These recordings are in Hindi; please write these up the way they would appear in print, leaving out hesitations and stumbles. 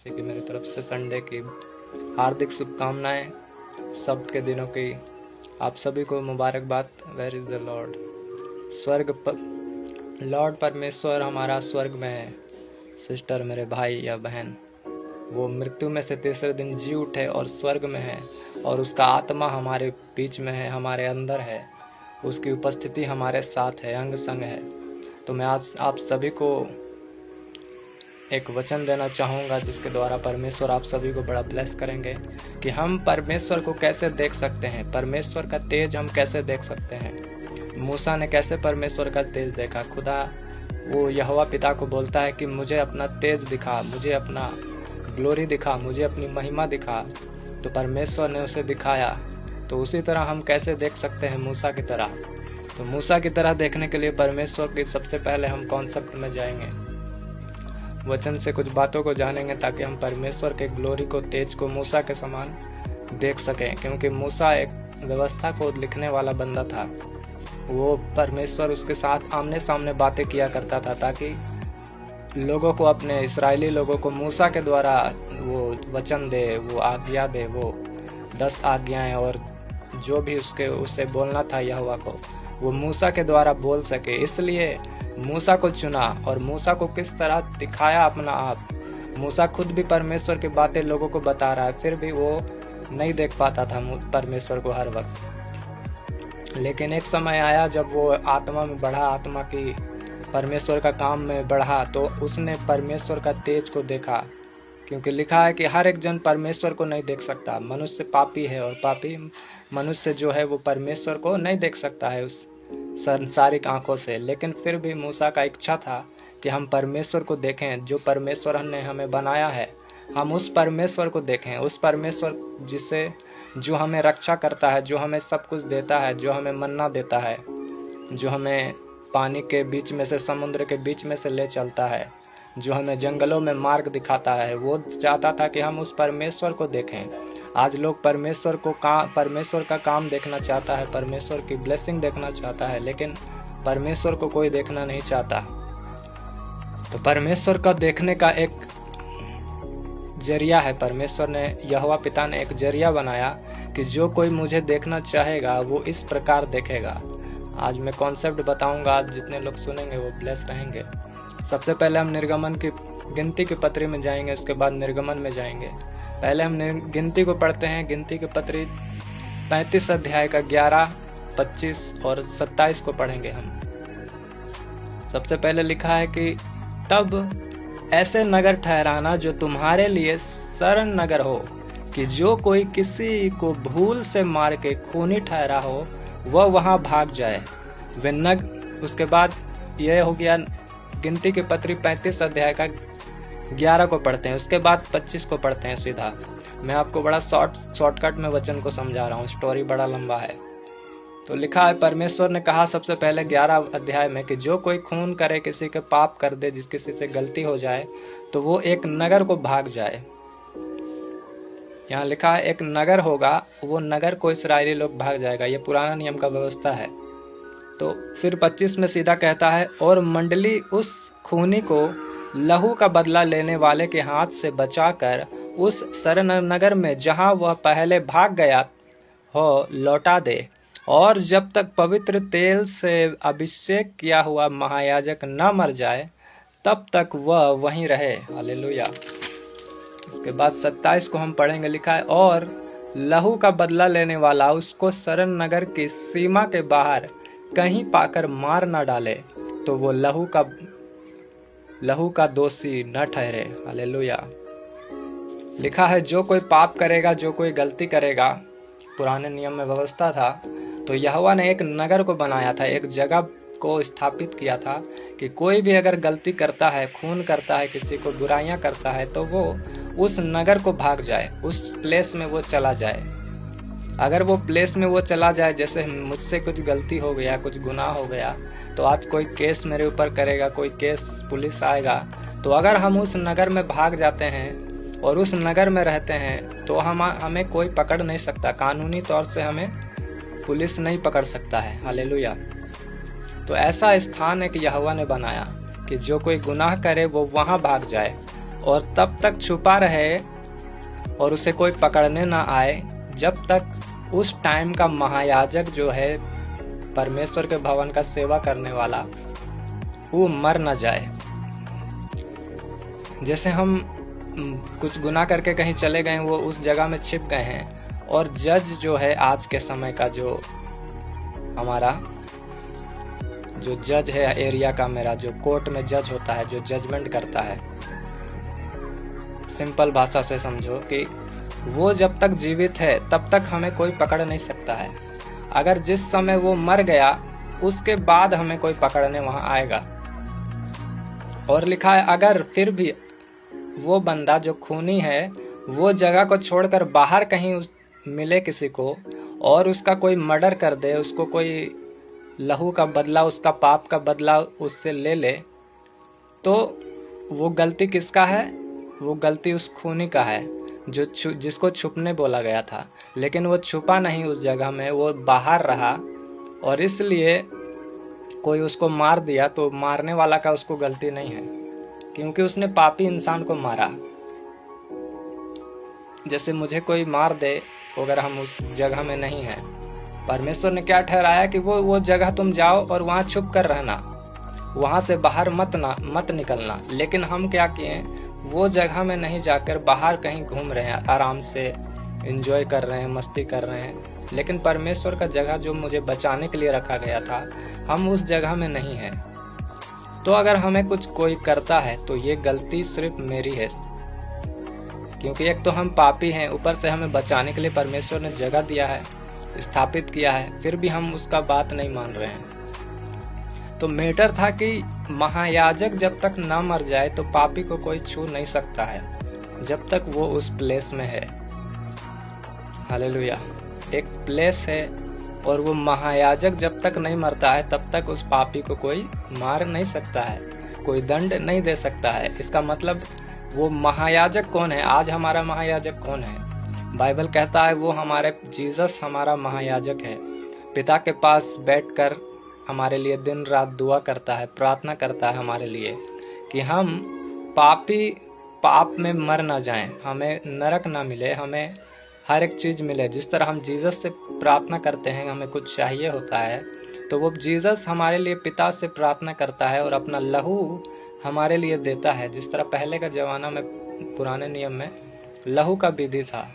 जैसे कि मेरी तरफ से संडे की हार्दिक शुभकामनाएं, सबके दिनों की आप सभी को मुबारकबाद। Where is the lord? Lord परमेश्वर हमारा स्वर्ग में है। सिस्टर, मेरे भाई या बहन, वो मृत्यु में से तीसरे दिन जी उठे और स्वर्ग में है, और उसका आत्मा हमारे बीच में है, हमारे अंदर है, उसकी उपस्थिति हमारे साथ है, अंग संग है। तो मैं आज आप सभी को एक वचन देना चाहूँगा जिसके द्वारा परमेश्वर आप सभी को बड़ा ब्लेस करेंगे कि हम परमेश्वर को कैसे देख सकते हैं, परमेश्वर का तेज हम कैसे देख सकते हैं। मूसा ने कैसे परमेश्वर का तेज देखा? खुदा वो यहोवा पिता को बोलता है कि मुझे अपना तेज दिखा, मुझे अपना ग्लोरी दिखा, मुझे अपनी महिमा दिखा। तो परमेश्वर ने उसे दिखाया। तो उसी तरह हम कैसे देख सकते हैं मूसा की तरह? तो मूसा की तरह देखने के लिए परमेश्वर की सबसे पहले हम कॉन्सेप्ट में जाएंगे, वचन से कुछ बातों को जानेंगे ताकि हम परमेश्वर के ग्लोरी को, तेज को मूसा के समान देख सकें। क्योंकि मूसा एक व्यवस्था को लिखने वाला बंदा था। वो परमेश्वर उसके साथ आमने सामने बातें किया करता था ताकि लोगों को, अपने इस्राएली लोगों को मूसा के द्वारा वो वचन दे, वो आज्ञा दे, वो 10 आज्ञाएं और जो भी उससे बोलना था यहोवा को, वो मूसा के द्वारा बोल सके। इसलिए मूसा को चुना और मूसा को किस तरह दिखाया अपना आप। मूसा खुद भी परमेश्वर की बातें लोगों को बता रहा है, फिर भी वो नहीं देख पाता था परमेश्वर को हर वक्त। लेकिन एक समय आया जब वो आत्मा में बढ़ा, आत्मा की परमेश्वर का काम में बढ़ा, तो उसने परमेश्वर का तेज को देखा। क्योंकि लिखा है कि हर एक जन परमेश्वर को नहीं देख सकता। मनुष्य पापी है और पापी मनुष्य जो है वो परमेश्वर को नहीं देख सकता है उस सांसारिक आंखों से। लेकिन फिर भी मूसा का इच्छा था कि हम परमेश्वर को देखें, जो परमेश्वर ने हमें बनाया है, हम उस परमेश्वर को देखें, उस परमेश्वर जो हमें रक्षा करता है, जो हमें सब कुछ देता है, जो हमें मन्ना देता है, जो हमें पानी के बीच में से, समुद्र के बीच में से ले चलता है, जो हमें जंगलों में मार्ग दिखाता है। वो चाहता था कि हम उस परमेश्वर को देखें। आज लोग परमेश्वर का काम देखना चाहता है, परमेश्वर की ब्लेसिंग देखना चाहता है, लेकिन परमेश्वर को कोई देखना नहीं चाहता। तो परमेश्वर का देखने का एक जरिया है। परमेश्वर ने, यहोवा पिता ने एक जरिया बनाया कि जो कोई मुझे देखना चाहेगा वो इस प्रकार देखेगा। आज मैं कॉन्सेप्ट बताऊंगा, आज जितने लोग सुनेंगे वो ब्लेस रहेंगे। सबसे पहले हम निर्गमन की गिनती की पत्री में जाएंगे, उसके बाद निर्गमन में जाएंगे। पहले हम गिनती को पढ़ते हैं। गिनती की पत्री 35 अध्याय का 11, 25 और 27 को पढ़ेंगे हम। सबसे पहले लिखा है कि तब ऐसे नगर ठहराना जो तुम्हारे लिए शरण नगर हो, कि जो कोई किसी को भूल से मार के खूनी ठहरा हो वह वहां भाग जाए। उसके बाद यह हो गया, गिनती की पत्री 35 अध्याय का 11 को पढ़ते हैं, उसके बाद 25 को पढ़ते हैं सीधा। मैं आपको बड़ा शॉर्टकट में वचन को समझा रहा हूँ, स्टोरी बड़ा लंबा है। तो लिखा है, परमेश्वर ने कहा सबसे पहले 11 अध्याय में कि जो कोई खून करे, किसी के पाप कर दे, जिस किसी से गलती हो जाए, तो वो एक नगर को भाग जाए। यहाँ लिखा है एक नगर होगा, वो नगर को इस्राएली लोग भाग जाएगा। ये पुराना नियम का व्यवस्था है। तो फिर 25 में सीधा कहता है, और मंडली उस खूनी को लहू का बदला लेने वाले के हाथ से बचाकर उस शरण नगर में जहां वह पहले भाग गया हो लौटा दे, और जब तक पवित्र तेल से अभिषेक किया हुआ महायाजक न मर जाए तब तक वह वहीं रहे। हालेलुया। उसके बाद 27 को हम पढ़ेंगे। लिखा है, और लहू का बदला लेने वाला उसको शरण नगर की सीमा के बाहर कहीं पाकर मार न डाले, तो वो लहू का दोषी न ठहरे। हालेलुया। लिखा है, जो कोई पाप करेगा, जो कोई गलती करेगा, पुराने नियम में व्यवस्था था। तो यहोवा ने एक नगर को बनाया था, एक जगह को स्थापित किया था कि कोई भी अगर गलती करता है, खून करता है, किसी को बुराइयां करता है, तो वो उस नगर को भाग जाए, उस प्लेस में वो चला जाए। अगर वो प्लेस में वो चला जाए, जैसे मुझसे कुछ गलती हो गया, कुछ गुनाह हो गया, तो आज कोई केस मेरे ऊपर करेगा, कोई केस पुलिस आएगा, तो अगर हम उस नगर में भाग जाते हैं और उस नगर में रहते हैं तो हमें कोई पकड़ नहीं सकता, कानूनी तौर से हमें पुलिस नहीं पकड़ सकता है। हालेलुया। तो ऐसा स्थान एक यहोवा ने बनाया कि जो कोई गुनाह करे वो वहां भाग जाए, और तब तक छुपा रहे और उसे कोई पकड़ने ना आए जब तक उस टाइम का महायाजक जो है परमेश्वर के भवन का सेवा करने वाला वो मर न जाए। जैसे हम कुछ गुनाह करके कहीं चले गए, वो उस जगह में छिप गए हैं, और जज जो है आज के समय का जो हमारा जो जज है एरिया का, मेरा जो कोर्ट में जज होता है, जो जजमेंट करता है, सिंपल भाषा से समझो कि वो जब तक जीवित है तब तक हमें कोई पकड़ नहीं सकता है। अगर जिस समय वो मर गया उसके बाद हमें कोई पकड़ने वहां आएगा। और लिखा है अगर फिर भी वो बंदा जो खूनी है वो जगह को छोड़कर बाहर कहीं मिले किसी को और उसका कोई मर्डर कर दे, उसको कोई लहू का बदला, उसका पाप का बदला उससे ले ले, तो वो गलती किसका है? वो गलती उस खूनी का है जो जिसको छुपने बोला गया था। लेकिन वो छुपा नहीं उस जगह में, वो बाहर रहा, और इसलिए कोई उसको मार दिया तो मारने वाला का उसको गलती नहीं है, क्योंकि उसने पापी इंसान को मारा। जैसे मुझे कोई मार दे अगर हम उस जगह में नहीं है, परमेश्वर ने क्या ठहराया कि वो जगह तुम जाओ और वहां छुप कर रहना, वहां से बाहर मत निकलना। लेकिन हम क्या किए, वो जगह में नहीं जाकर बाहर कहीं घूम रहे हैं, आराम से एंजॉय कर रहे हैं, मस्ती कर रहे हैं। लेकिन परमेश्वर का जगह जो मुझे बचाने के लिए रखा गया था, हम उस जगह में नहीं है। तो अगर हमें कुछ कोई करता है तो ये गलती सिर्फ मेरी है, क्योंकि एक तो हम पापी हैं, ऊपर से हमें बचाने के लिए परमेश्वर ने जगह दिया है, स्थापित किया है, फिर भी हम उसका बात नहीं मान रहे हैं। तो मैटर था कि महायाजक जब तक ना मर जाए तो पापी को कोई छू नहीं सकता है जब तक वो उस प्लेस में है। हालेलुया। एक प्लेस है, और वो महायाजक जब तक नहीं मरता है तब तक उस पापी को कोई मार नहीं सकता है, कोई दंड नहीं दे सकता है। इसका मतलब वो महायाजक कौन है? आज हमारा महायाजक कौन है? बाइबल कहता है वो हमारे जीसस हमारा महायाजक है। पिता के पास बैठकर हमारे लिए दिन रात दुआ करता है, प्रार्थना करता है हमारे लिए कि हम पाप में मर ना जाएं, हमें नरक ना मिले, हमें हर एक चीज मिले। जिस तरह हम जीसस से प्रार्थना करते हैं, हमें कुछ चाहिए होता है, तो वो जीसस हमारे लिए पिता से प्रार्थना करता है और अपना लहू हमारे लिए देता है। जिस तरह पहले का जमाना में, पुराने नियम में लहू का विधि था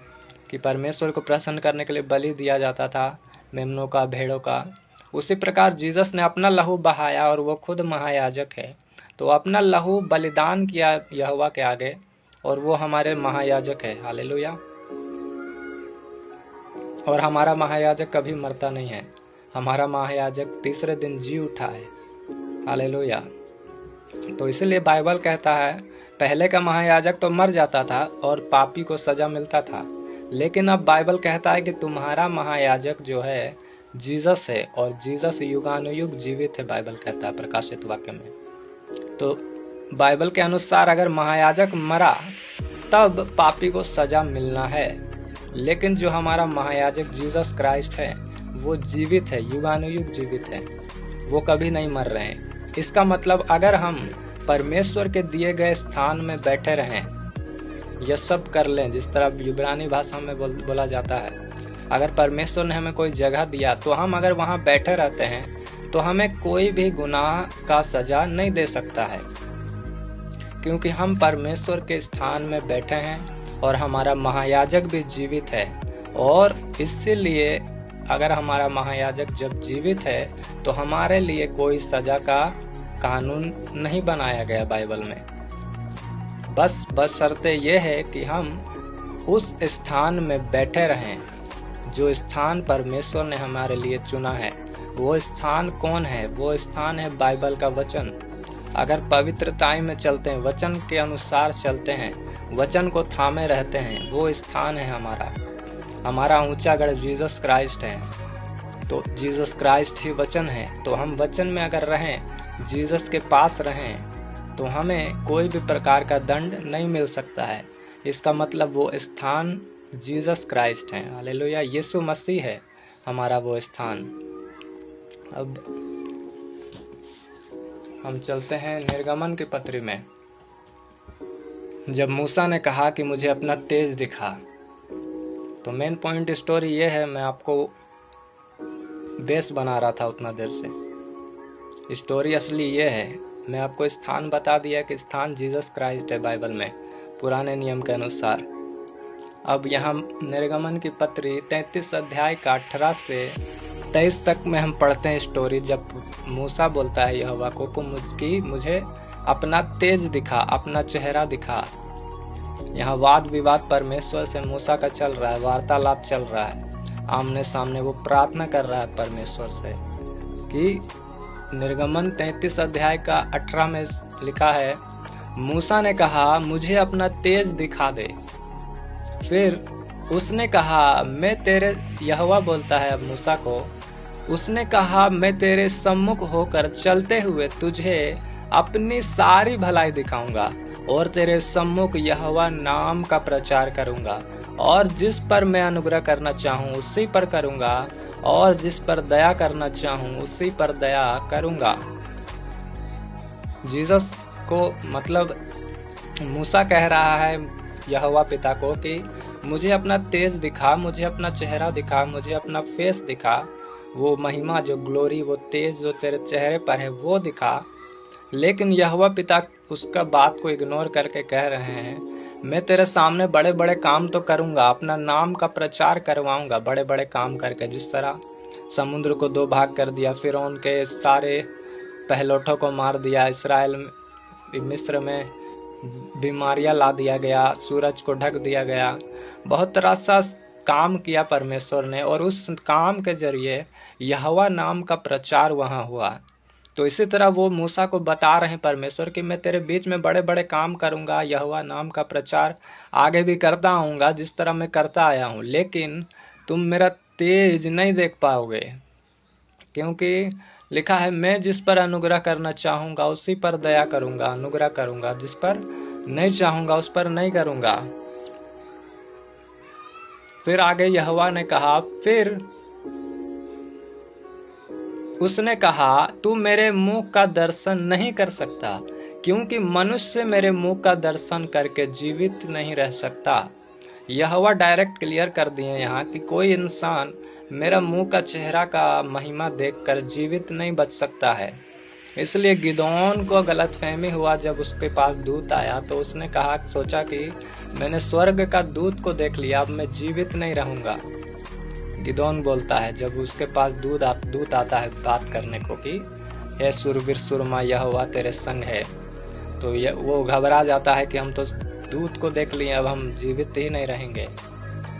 कि परमेश्वर को प्रसन्न करने के लिए बलि दिया जाता था, मेमनों का, भेड़ों का। उसी प्रकार जीसस ने अपना लहू बहाया और वो खुद महायाजक है, तो अपना लहू बलिदान किया यहोवा के आगे, और वो हमारे महायाजक है। हालेलुया। और हमारा महायाजक कभी मरता नहीं है, हमारा महायाजक तीसरे दिन जी उठा है। हालेलुया। तो इसलिए बाइबल कहता है पहले का महायाजक तो मर जाता था और पापी को सजा मिलता था, लेकिन अब बाइबल कहता है कि तुम्हारा महायाजक जो है जीसस है, और जीसस युगानुयुग जीवित है, बाइबल कहता है प्रकाशित वाक्य में। तो बाइबल के अनुसार अगर महायाजक मरा तब पापी को सजा मिलना है, लेकिन जो हमारा महायाजक जीसस क्राइस्ट है वो जीवित है, युगानुयुग जीवित है, वो कभी नहीं मर रहे हैं। इसका मतलब अगर हम परमेश्वर के दिए गए स्थान में बैठे रहें, यह सब कर लें, जिस तरह इब्रानी भाषा में बोला जाता है, अगर परमेश्वर ने हमें कोई जगह दिया तो हम अगर वहां बैठे रहते हैं तो हमें कोई भी गुनाह का सजा नहीं दे सकता है, क्योंकि हम परमेश्वर के स्थान में बैठे हैं और हमारा महायाजक भी जीवित है। और इसीलिए अगर हमारा महायाजक जब जीवित है तो हमारे लिए कोई सजा का कानून नहीं बनाया गया बाइबल में। बस शर्ते यह है कि हम उस स्थान में बैठे रहें जो स्थान परमेश्वर ने हमारे लिए चुना है। वो स्थान कौन है? वो स्थान है बाइबल का वचन। अगर पवित्रताई में चलते हैं, वचन के अनुसार चलते हैं, वचन को थामे रहते हैं, वो स्थान है हमारा ऊंचा गढ़ जीसस क्राइस्ट है। तो जीसस क्राइस्ट ही वचन है। तो हम वचन में अगर रहें, जीसस के पास रहें, तो हमें कोई भी प्रकार का दंड नहीं मिल सकता है। इसका मतलब वो स्थान जीसस क्राइस्ट है। हालेलुया। यीशु मसीह है हमारा वो स्थान। अब हम चलते हैं निर्गमन की पत्री में। जब मूसा ने कहा कि मुझे अपना तेज दिखा, तो मेन पॉइंट स्टोरी ये है, मैं आपको बेस बना रहा था उतना देर से। स्टोरी असली ये है, मैं आपको स्थान बता दिया कि स्थान जीसस क्राइस्ट है बाइबल में, पुराने नियम के अनुसार। अब यहाँ निर्गमन की पत्री 33 अध्याय का 18 से 23 तक में हम पढ़ते हैं स्टोरी। जब मूसा बोलता है यहोवा को मुझे अपना तेज दिखा, अपना चेहरा दिखा। यहाँ वाद विवाद परमेश्वर से मूसा का चल रहा है, वार्तालाप चल रहा है, आमने सामने वो प्रार्थना कर रहा है परमेश्वर से कि निर्गमन 33 अध्याय का 18 में लिखा है, मूसा ने कहा मुझे अपना तेज दिखा दे। फिर उसने कहा मैं तेरे, यहोवा बोलता है अब मूसा को, उसने कहा मैं तेरे सम्मुख होकर चलते हुए तुझे अपनी सारी भलाई दिखाऊंगा और तेरे सम्मुख यहोवा नाम का प्रचार करूंगा, और जिस पर मैं अनुग्रह करना चाहूं उसी पर करूंगा, और जिस पर दया करना चाहूं उसी पर दया करूंगा। जीसस को मतलब मूसा कह रहा है यहोवा पिता को कि मुझे अपना तेज दिखा, मुझे अपना चेहरा दिखा, मुझे अपना फेस दिखा, वो महिमा जो ग्लोरी, वो तेज जो तेरे चेहरे पर है वो दिखा। लेकिन यहोवा पिता उसका बात को इग्नोर करके कह रहे हैं मैं तेरे सामने बड़े बड़े काम तो करूंगा, अपना नाम का प्रचार करवाऊंगा बड़े बड़े काम करके। जिस तरह समुद्र को 2 भाग कर दिया, फिर उनके सारे पहलौठों को मार दिया, इसराइल मिस्र में बीमारियां ला दिया गया, सूरज को ढक दिया गया, बहुत तरह सा काम किया परमेश्वर ने, और उस काम के जरिए यहोवा नाम का प्रचार वहां हुआ। तो इसी तरह वो मूसा को बता रहे हैं परमेश्वर कि मैं तेरे बीच में बड़े बड़े काम करूंगा, यहोवा नाम का प्रचार आगे भी करता आऊंगा जिस तरह मैं करता आया हूं, लेकिन तुम मेरा तेज नहीं देख पाओगे, क्योंकि लिखा है मैं जिस पर अनुग्रह करना चाहूंगा उसी पर दया करूंगा, अनुग्रह करूंगा, जिस पर नहीं चाहूंगा उस पर नहीं करूंगा। फिर आगे यहोवा ने कहा, फिर उसने कहा तू मेरे मुंह का दर्शन नहीं कर सकता, क्योंकि मनुष्य मेरे मुंह का दर्शन करके जीवित नहीं रह सकता। यहोवा डायरेक्ट क्लियर कर दिए यहाँ कि कोई इंसान मेरा मुंह का चेहरा का महिमा देखकर जीवित नहीं बच सकता है। इसलिए गिदोन को गलतफहमी हुआ जब उसके पास दूत आया, तो उसने कहा, सोचा कि मैंने स्वर्ग का दूत को देख लिया, अब मैं जीवित नहीं रहूंगा। गिदोन बोलता है जब उसके पास दूत आता है बात करने को कि हे सूरवीर सूरमा यहोवा तेरे संग है, तो वो घबरा जाता है कि हम तो दूत को देख लिए, अब हम जीवित ही नहीं रहेंगे।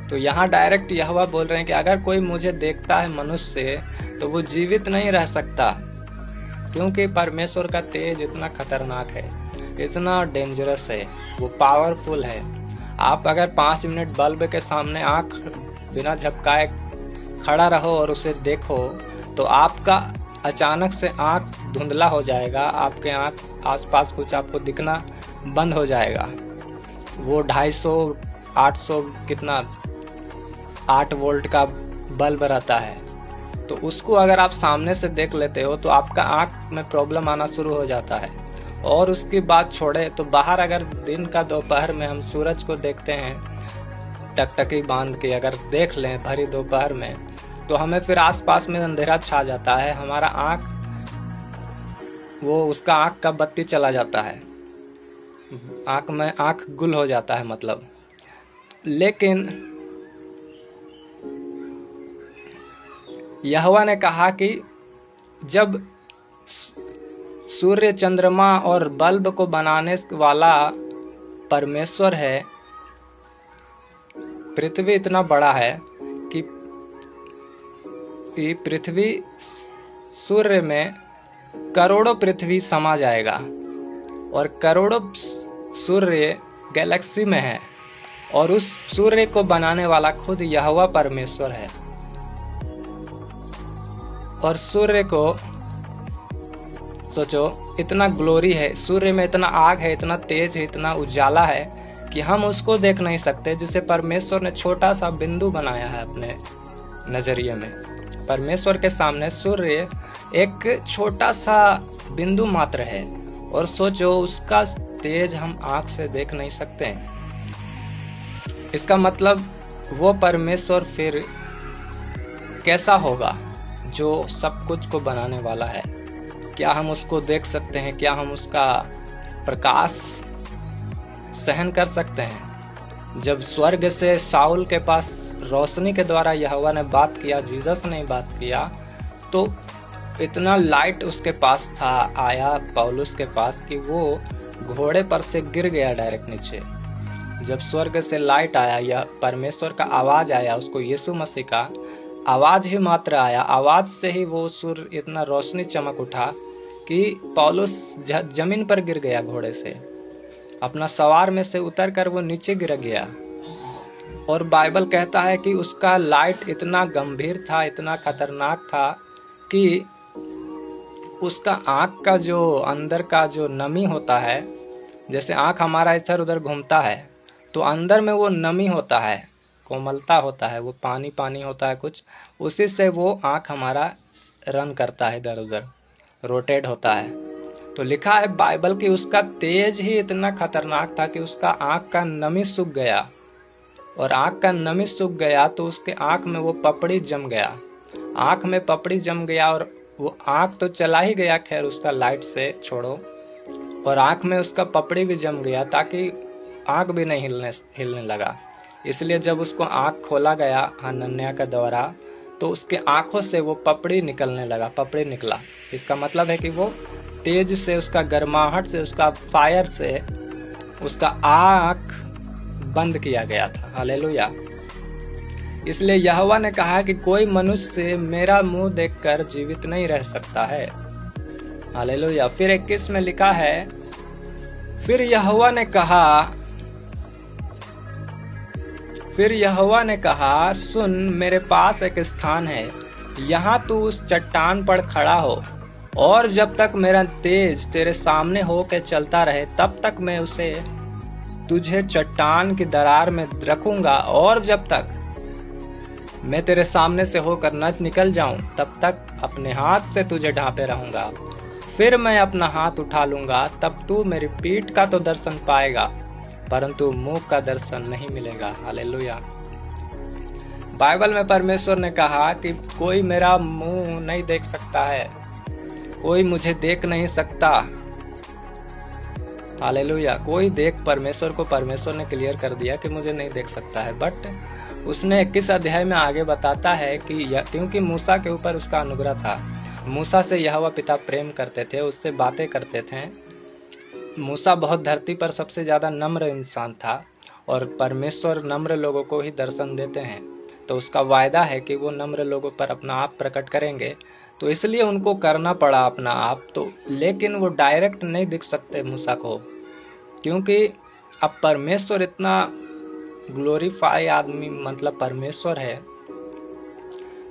तो यहाँ डायरेक्ट यहोवा बोल रहे हैं कि अगर कोई मुझे देखता है मनुष्य तो वो जीवित नहीं रह सकता, क्योंकि परमेश्वर का तेज इतना खतरनाक है, इतना डेंजरस है, वो पावरफुल है। आप अगर 5 मिनट बल्ब के सामने आंख बिना झपकाए खड़ा रहो और उसे देखो तो आपका अचानक से आंख धुंधला हो जाएगा, आपके आंख आसपास कुछ आपको दिखना बंद हो जाएगा। वो 250 800 कितना 8 वोल्ट का बल्ब रहता है, तो उसको अगर आप सामने से देख लेते हो तो आपका आंख में प्रॉब्लम आना शुरू हो जाता है। और उसकी बात छोड़े तो बाहर अगर दिन का दोपहर में हम सूरज को देखते हैं टकटकी बांध के, अगर देख लें भरी दोपहर में, तो हमें फिर आसपास में अंधेरा छा जाता है, हमारा आंख वो उसका आंख का बत्ती चला जाता है, आंख में आंख गुल हो जाता है मतलब। लेकिन यहोवा ने कहा कि जब सूर्य चंद्रमा और बल्ब को बनाने वाला परमेश्वर है, पृथ्वी इतना बड़ा है कि पृथ्वी सूर्य में करोड़ों पृथ्वी समा जाएगा, और करोड़ों सूर्य गैलेक्सी में है, और उस सूर्य को बनाने वाला खुद यहोवा परमेश्वर है। और सूर्य को सोचो इतना ग्लोरी है, सूर्य में इतना आग है, इतना तेज है, इतना उजाला है कि हम उसको देख नहीं सकते, जिसे परमेश्वर ने छोटा सा बिंदु बनाया है अपने नजरिए में। परमेश्वर के सामने सूर्य एक छोटा सा बिंदु मात्र है, और सोचो उसका तेज हम आंख से देख नहीं सकते। इसका मतलब वो परमेश्वर फिर कैसा होगा जो सब कुछ को बनाने वाला है? क्या हम उसको देख सकते हैं? क्या हम उसका प्रकाश सहन कर सकते हैं? जब स्वर्ग से साउल के पास रोशनी के द्वारा यहोवा ने बात किया, जीसस ने बात किया, तो इतना लाइट उसके पास था, आया पौलुस के पास, कि वो घोड़े पर से गिर गया डायरेक्ट नीचे। जब स्वर्ग से लाइट आया या परमेश्वर का आवाज आया, उसको यीशु मसीह का आवाज ही मात्र आया, आवाज से ही वो सूर्य इतना रोशनी चमक उठा कि पौलुस जमीन पर गिर गया, घोड़े से अपना सवार में से उतर कर वो नीचे गिर गया। और बाइबल कहता है कि उसका लाइट इतना गंभीर था, इतना खतरनाक था कि उसका आँख का जो अंदर का जो नमी होता है, जैसे आँख हमारा इधर उधर घूमता है तो अंदर में वो नमी होता है, कोमलता होता है, वो पानी पानी होता है कुछ, उसी से वो आँख हमारा रन करता है, इधर उधर रोटेट होता है। तो लिखा है बाइबल कि उसका तेज ही इतना खतरनाक था कि उसका आँख का नमी सूख गया, और आँख का नमी सूख गया तो उसके आँख में वो पपड़ी जम गया, आँख में पपड़ी जम गया, और वो आँख तो चला ही गया, खैर उसका लाइट से छोड़ो, और आँख में उसका पपड़ी भी जम गया ताकि आँख भी नहीं हिलने लगा। इसलिए जब उसको आँख खोला गया हनन्याह का द्वारा, तो उसके आँखों से वो पपड़ी निकलने लगा, पपड़ी निकला। इसका मतलब है कि वो तेज से, उसका गर्माहट से, उसका फायर से उसका आँख बंद किया गया था। हालेलुया। इसलिए यहोवा ने कहा कि कोई मनुष्य मेरा मुंह देखकर जीवित नहीं रह सकता है। हालेलुया। फिर 21 में लिखा है, फिर यहोवा ने कहा, सुन, मेरे पास एक स्थान है, यहाँ तू उस चट्टान पर खड़ा हो, और जब तक मेरा तेज तेरे सामने होकर चलता रहे तब तक मैं उसे तुझे चट्टान की दरार में रखूंगा, और जब तक मैं तेरे सामने से होकर न निकल जाऊं तब तक अपने हाथ से तुझे ढांपे रहूंगा। फिर मैं अपना हाथ उठा लूंगा, तब तू मेरी पीठ का तो दर्शन पाएगा, परंतु मुंह का दर्शन नहीं मिलेगा। हालेलुया। बाइबल में परमेश्वर ने कहा कि कोई मेरा मुंह नहीं देख सकता है, कोई मुझे देख नहीं सकता। हालेलुया। कोई देख परमेश्वर को, परमेश्वर ने क्लियर कर दिया कि मुझे नहीं देख सकता है। बट उसने 21 अध्याय में आगे बताता है कि क्योंकि मूसा के ऊपर उसका अनुग्रह था, मूसा से यहोवा पिता प्रेम करते थे, उससे बातें करते थे। मूसा बहुत धरती पर सबसे ज्यादा नम्र इंसान था, और परमेश्वर नम्र लोगों को ही दर्शन देते हैं, तो उसका वायदा है कि वो नम्र लोगों पर अपना आप प्रकट करेंगे। तो इसलिए उनको करना पड़ा अपना आप तो, लेकिन वो डायरेक्ट नहीं दिख सकते मूसा को, क्योंकि अब परमेश्वर इतना ग्लोरीफाई आदमी, मतलब परमेश्वर है।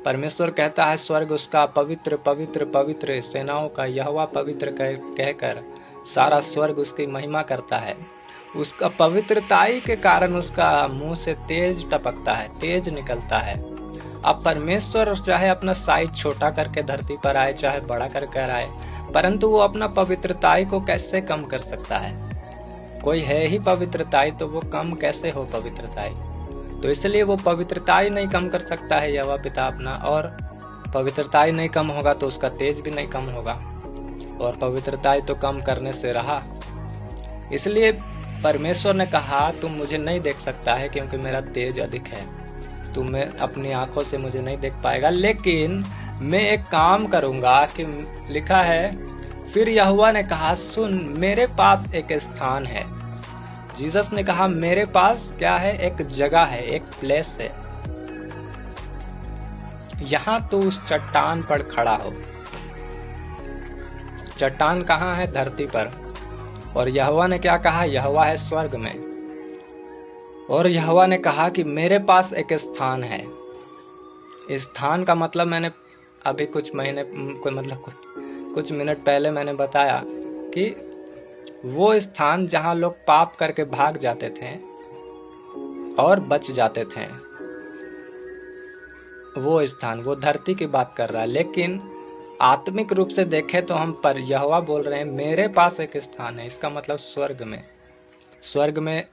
परमेश्वर कहता है स्वर्ग उसका पवित्र पवित्र पवित्र, सेनाओं का यहोवा पवित्र कहकर सारा स्वर्ग उसकी महिमा करता है। उसका पवित्रताई के कारण उसका मुंह से तेज टपकता है, तेज निकलता है। अब परमेश्वर चाहे अपना साइज छोटा करके धरती पर आए, चाहे बड़ा करके आए, परंतु वो अपना पवित्रताई को कैसे कम कर सकता है? कोई है ही पवित्रताई, तो वो कम कैसे हो पवित्रताई? तो इसलिए वो पवित्रताई नहीं कम कर सकता है यहोवा पिता अपना, और पवित्रताई नहीं कम होगा तो उसका तेज भी नहीं कम होगा, और पवित्रताई तो कम करने से रहा। इसलिए परमेश्वर ने कहा तुम मुझे नहीं देख सकता है क्योंकि मेरा तेज अधिक है, तुम अपनी आंखों से मुझे नहीं देख पाएगा, लेकिन मैं एक काम करूंगा कि लिखा है, फिर यहोवा ने कहा, सुन, मेरे पास एक स्थान है। जीसस ने कहा मेरे पास क्या है? एक जगह है, एक प्लेस है, यहां तू उस चट्टान पर खड़ा हो। चट्टान कहाँ है? धरती पर। और यहोवा ने क्या कहा? यहोवा है स्वर्ग में। और यहोवा ने कहा कि मेरे पास एक स्थान है। स्थान का मतलब मैंने अभी कुछ मिनट पहले मैंने बताया कि वो स्थान जहां लोग पाप करके भाग जाते थे और बच जाते थे, वो स्थान, वो धरती की बात कर रहा है। लेकिन आत्मिक रूप से देखें तो हम पर यहोवा बोल रहे हैं मेरे पास एक स्थान है। इसका मतलब स्वर्ग में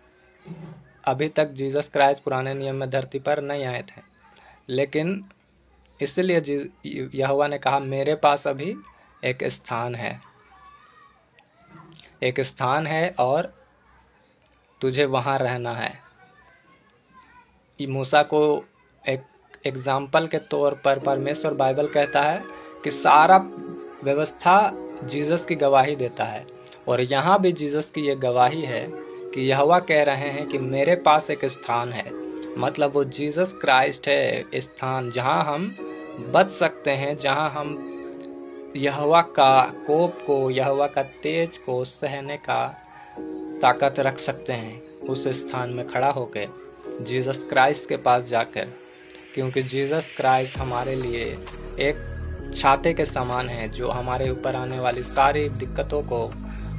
अभी तक जीसस क्राइस्ट पुराने नियम में धरती पर नहीं आए थे, लेकिन इसलिए यहोवा ने कहा मेरे पास अभी एक स्थान है और तुझे वहां रहना है। मूसा को एक एग्जाम्पल के तौर पर परमेश्वर बाइबल कहता है कि सारा व्यवस्था जीसस की गवाही देता है, और यहाँ भी जीसस की ये गवाही है कि यहोवा कह रहे हैं कि मेरे पास एक स्थान है। मतलब वो जीसस क्राइस्ट है स्थान जहाँ हम बच सकते हैं, जहाँ हम यहोवा का कोप को, यहोवा का तेज को सहने का ताकत रख सकते हैं उस स्थान में खड़ा होकर जीसस क्राइस्ट के पास जाकर, क्योंकि जीसस क्राइस्ट हमारे लिए एक छाते के समान है जो हमारे ऊपर आने वाली सारी दिक्कतों को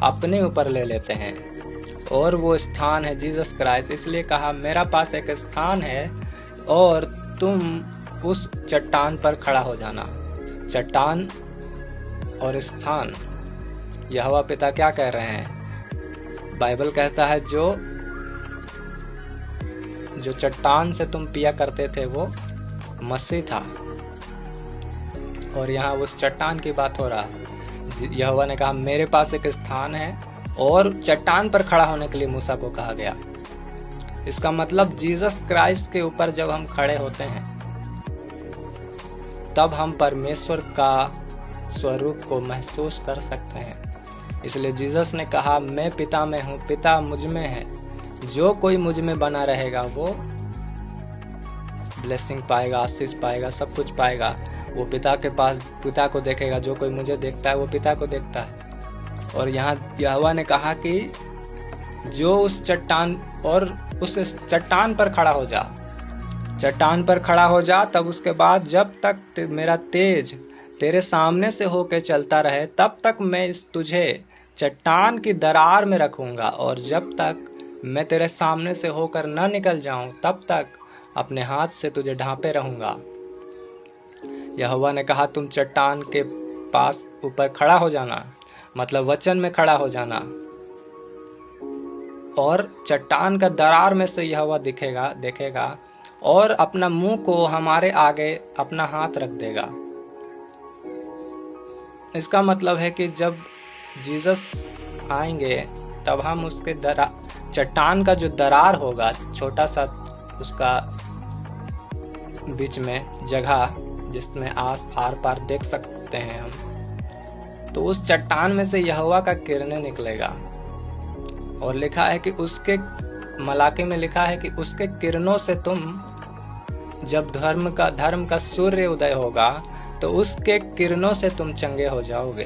अपने ऊपर ले लेते हैं, और वो स्थान है जीसस क्राइस्ट। इसलिए कहा मेरा पास एक स्थान है और तुम उस चट्टान पर खड़ा हो जाना। चट्टान और स्थान, यहोवा पिता क्या कह रहे हैं? बाइबल कहता है जो चट्टान से तुम पिया करते थे वो मसीह था, और यहाँ उस चट्टान की बात हो रहा है। यहोवा ने कहा मेरे पास एक स्थान है, और चट्टान पर खड़ा होने के लिए मूसा को कहा गया। इसका मतलब जीसस क्राइस्ट के ऊपर जब हम खड़े होते हैं तब हम परमेश्वर का स्वरूप को महसूस कर सकते हैं। इसलिए जीसस ने कहा मैं पिता में हूँ, पिता मुझ में है, जो कोई मुझ में बना रहेगा वो ब्लेसिंग पाएगा, आशीष पाएगा, सब कुछ पाएगा। वो पिता के पास पिता को देखेगा। जो कोई मुझे देखता है वो पिता को देखता है। और यहाँ यहोवा ने कहा कि जो उस चट्टान पर खड़ा हो जा, चट्टान पर खड़ा हो जा, तब उसके बाद जब तक मेरा तेज तेरे सामने से होके चलता रहे तब तक मैं तुझे चट्टान की दरार में रखूंगा, और जब तक मैं तेरे सामने से होकर न निकल जाऊं तब तक अपने हाथ से तुझे ढांपे रहूंगा। यहोवा ने कहा तुम चट्टान के पास ऊपर खड़ा हो जाना, मतलब वचन में खड़ा हो जाना, और चट्टान का दरार में से यहोवा देखेगा और अपना मुंह को हमारे आगे अपना हाथ रख देगा। इसका मतलब है कि जब जीसस आएंगे तब हम उसके चट्टान का जो दरार होगा, छोटा सा उसका बीच में जगह जिसमें आर पार देख सकते हैं हम, तो उस चट्टान में से यहोवा का किरणें निकलेगा। और लिखा है कि उसके मलाकी में लिखा है कि उसके किरणों से तुम जब धर्म का सूर्य उदय होगा तो उसके किरणों से तुम चंगे हो जाओगे।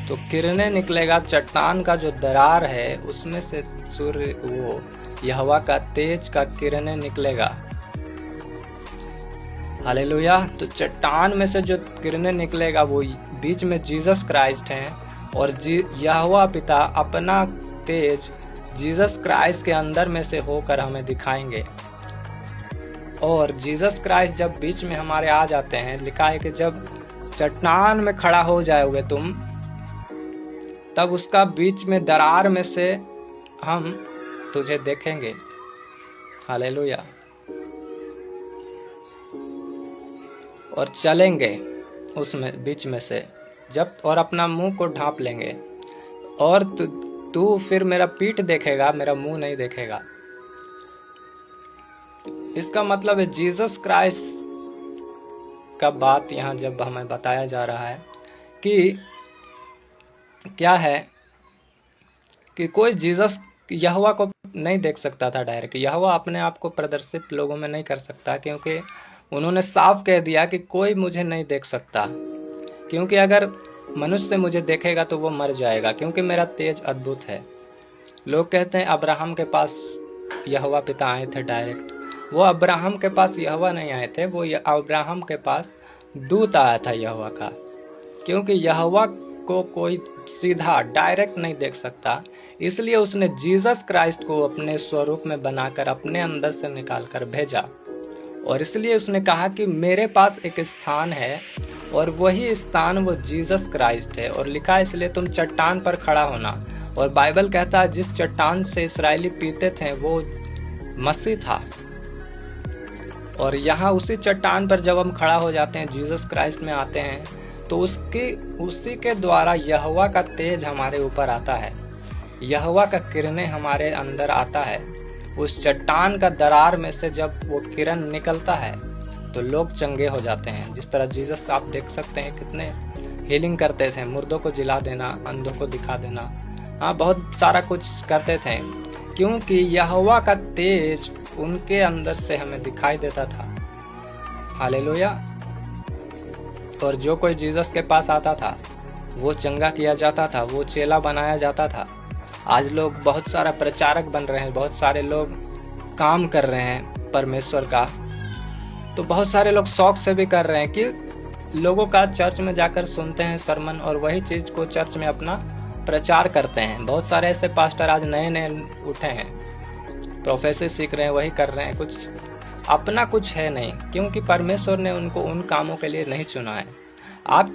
तो किरणें निकलेगा, चट्टान का जो दरार है उसमें से सूर्य, वो यहोवा का तेज का किरणें निकलेगा। हालेलुया। तो चट्टान में से जो किरणें निकलेगा वो बीच में जीसस क्राइस्ट हैं, और यहोवा पिता अपना तेज जीसस क्राइस्ट के अंदर में से होकर हमें दिखाएंगे। और जीसस क्राइस्ट जब बीच में हमारे आ जाते हैं, लिखा है कि जब चट्टान में खड़ा हो जाओगे तुम, तब उसका बीच में दरार में से हम तुझे देखेंगे। हालेलुया। और चलेंगे उसमें बीच में से जब, और अपना मुंह को ढांप लेंगे, और तू फिर मेरा पीठ देखेगा, मेरा मुंह नहीं देखेगा। इसका मतलब है जीसस क्राइस्ट का बात यहाँ जब हमें बताया जा रहा है कि क्या है कि कोई जीसस यहोवा को नहीं देख सकता था डायरेक्ट। यहोवा अपने आप को प्रदर्शित लोगों में नहीं कर सकता, क्योंकि उन्होंने साफ कह दिया कि कोई मुझे नहीं देख सकता, क्योंकि अगर मनुष्य मुझे देखेगा तो वो मर जाएगा, क्योंकि मेरा तेज अद्भुत है। लोग कहते हैं अब्राहम के पास यहोवा पिता आए थे डायरेक्ट। वो अब्राहम के पास यहोवा नहीं आए थे, वो अब्राहम के पास दूत आया था यहोवा का, क्योंकि यहोवा को कोई सीधा डायरेक्ट नहीं देख सकता। इसलिए उसने जीसस क्राइस्ट को अपने स्वरूप में बनाकर अपने अंदर से निकालकर भेजा, और इसलिए उसने कहा कि मेरे पास एक स्थान है और वही स्थान वो जीसस क्राइस्ट है। और लिखा है इसलिए तुम चट्टान पर खड़ा होना। और बाइबल कहता है जिस चट्टान से इसराइली पीते थे वो मसीह था। और यहाँ उसी चट्टान पर जब हम खड़ा हो जाते हैं, जीसस क्राइस्ट में आते हैं, तो उसी के द्वारा यहोवा का तेज हमारे ऊपर आता है, यहोवा का किरणें हमारे अंदर आता है। उस चट्टान का दरार में से जब वो किरण निकलता है तो लोग चंगे हो जाते हैं। जिस तरह जीसस आप देख सकते हैं कितने हीलिंग करते थे, मुर्दों को जिला देना, अंधों को दिखा देना, हाँ बहुत सारा कुछ करते थे, क्योंकि यहोवा का तेज उनके अंदर से हमें दिखाई देता था। हालेलुया। और जो कोई जीसस के पास आता था वो चंगा किया जाता था, वो चेला बनाया जाता था। आज लोग बहुत सारा प्रचारक बन रहे हैं, बहुत सारे लोग काम कर रहे हैं परमेश्वर का, तो बहुत सारे लोग शौक से भी कर रहे हैं कि लोगों का चर्च में जाकर सुनते हैं सरमन और वही चीज को चर्च में अपना प्रचार करते हैं। बहुत सारे ऐसे पास्टर आज नए नए उठे हैं, प्रोफेसर सीख रहे हैं, वही कर रहे हैं, कुछ अपना कुछ है नहीं, क्योंकि परमेश्वर ने उनको उन कामों के लिए नहीं चुना है। आप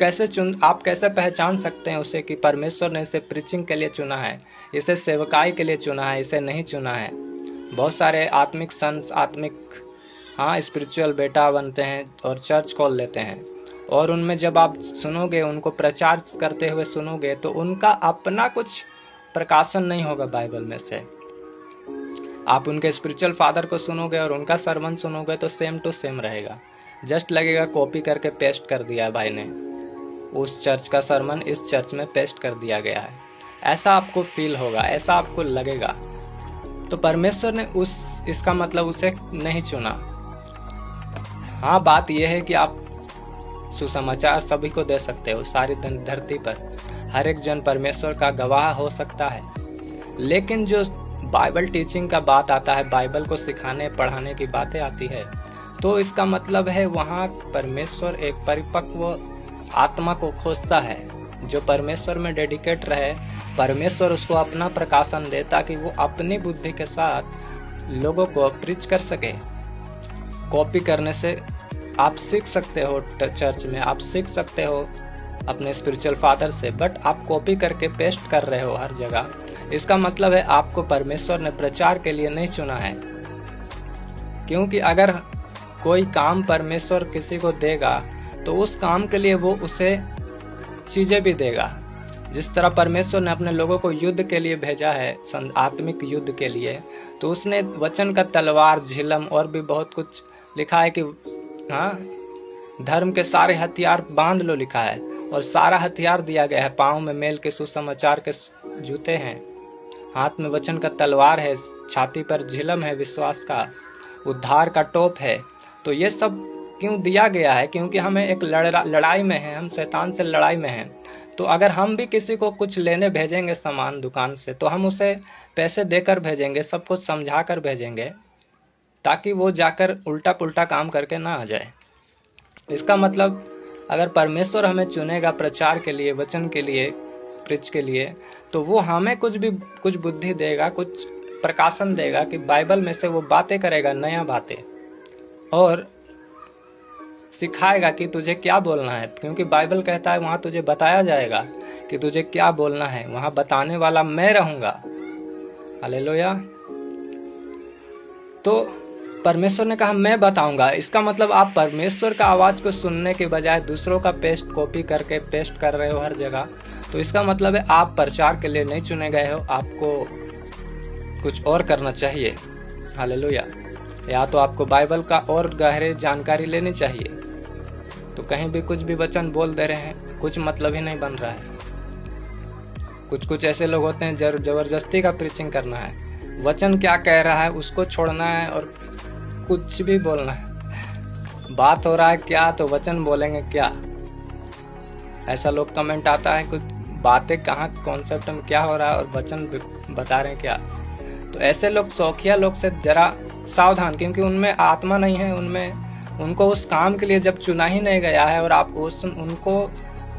कैसे पहचान सकते हैं उसे कि परमेश्वर ने इसे प्रीचिंग के लिए चुना है, इसे सेवकाई के लिए चुना है, इसे नहीं चुना है। बहुत सारे आत्मिक सन्स, स्पिरिचुअल बेटा बनते हैं और चर्च खोल लेते हैं, और उनमें जब आप सुनोगे, उनको प्रचार करते हुए सुनोगे, तो उनका अपना कुछ प्रकाशन नहीं होगा बाइबल में से। आप उनके स्पिरिचुअल फादर को सुनोगे और उनका सरमन सुनोगे तो सेम टू सेम रहेगा, जस्ट लगेगा कॉपी करके पेस्ट कर दिया है भाई ने, उस चर्च का सरमन इस चर्च में पेस्ट कर दिया गया है, ऐसा आपको फील होगा, ऐसा आपको लगेगा। तो परमेश्वर ने इसका मतलब उसे नहीं चुना। हाँ, बात यह है कि आप सुसमाचार सभी को दे सकते हो, सारी धरती पर हर एक जन परमेश्वर का गवाह हो सकता है, लेकिन जो बाइबल टीचिंग का बात आता है, बाइबल को सिखाने पढ़ाने की बातें आती है, तो इसका मतलब है वहाँ परमेश्वर एक परिपक्व आत्मा को खोजता है जो परमेश्वर में डेडिकेट रहे। परमेश्वर उसको अपना प्रकाशन दे ताकि वो अपनी बुद्धि के साथ लोगों को प्रीच कर सके। कॉपी करने से आप सीख सकते हो, चर्च में आप सीख सकते हो अपने स्पिरिचुअल फादर से, बट आप कॉपी करके पेस्ट कर रहे हो हर जगह। इसका मतलब है आपको परमेश्वर ने प्रचार के लिए नहीं चुना है, क्योंकि अगर कोई काम परमेश्वर किसी को देगा तो उस काम के लिए वो उसे चीजें भी देगा। जिस तरह परमेश्वर ने अपने लोगों को युद्ध के लिए भेजा है, आत्मिक युद्ध के लिए, तो उसने वचन का तलवार, झिलम और भी बहुत कुछ लिखा है कि धर्म के सारे हथियार बांध लो लिखा है, और सारा हथियार दिया गया है। पाँव में मेल के सुसमाचार के जूते हैं, हाथ में वचन का तलवार है, छाती पर झिलम है विश्वास का, उद्धार का टोप है। तो ये सब क्यों दिया गया है? क्योंकि हमें एक लड़ाई में है, हम शैतान से लड़ाई में हैं। तो अगर हम भी किसी को कुछ लेने भेजेंगे सामान दुकान से, तो हम उसे पैसे देकर भेजेंगे, सब कुछ समझा कर भेजेंगे, ताकि वो जाकर उल्टा पुल्टा काम करके ना आ जाए। इसका मतलब अगर परमेश्वर हमें चुनेगा प्रचार के लिए, वचन के लिए, प्रीच के लिए, तो वो हमें कुछ बुद्धि देगा, कुछ प्रकाशन देगा कि बाइबल में से वो बातें करेगा, नया बातें, और सिखाएगा कि तुझे क्या बोलना है। क्योंकि बाइबल कहता है वहाँ तुझे बताया जाएगा कि तुझे क्या बोलना है, वहाँ बताने वाला मैं रहूँगा। हालेलुया। तो परमेश्वर ने कहा मैं बताऊंगा। इसका मतलब आप परमेश्वर का आवाज को सुनने के बजाय दूसरों का पेस्ट कॉपी करके पेस्ट कर रहे हो हर जगह, तो इसका मतलब है आप प्रचार के लिए नहीं चुने गए हो, आपको कुछ और करना चाहिए। हालेलुया। या तो आपको बाइबल का और गहरे जानकारी लेनी चाहिए। तो कहीं भी कुछ भी वचन बोल दे रहे हैं, कुछ मतलब ही नहीं बन रहा है। कुछ ऐसे लोग होते हैं जबरदस्ती का प्रीचिंग करना है, वचन क्या कह रहा है उसको छोड़ना है और कुछ भी बोलना है। बात हो रहा है क्या तो वचन बोलेंगे क्या। ऐसा लोग कमेंट आता है, कुछ बातें कहाँ कॉन्सेप्ट में क्या हो रहा है और वचन बता रहे हैं क्या। तो ऐसे लोग, शौकिया लोग से जरा सावधान, क्योंकि उनमें आत्मा नहीं है, उनको उस काम के लिए जब चुना ही नहीं गया है और आप उनको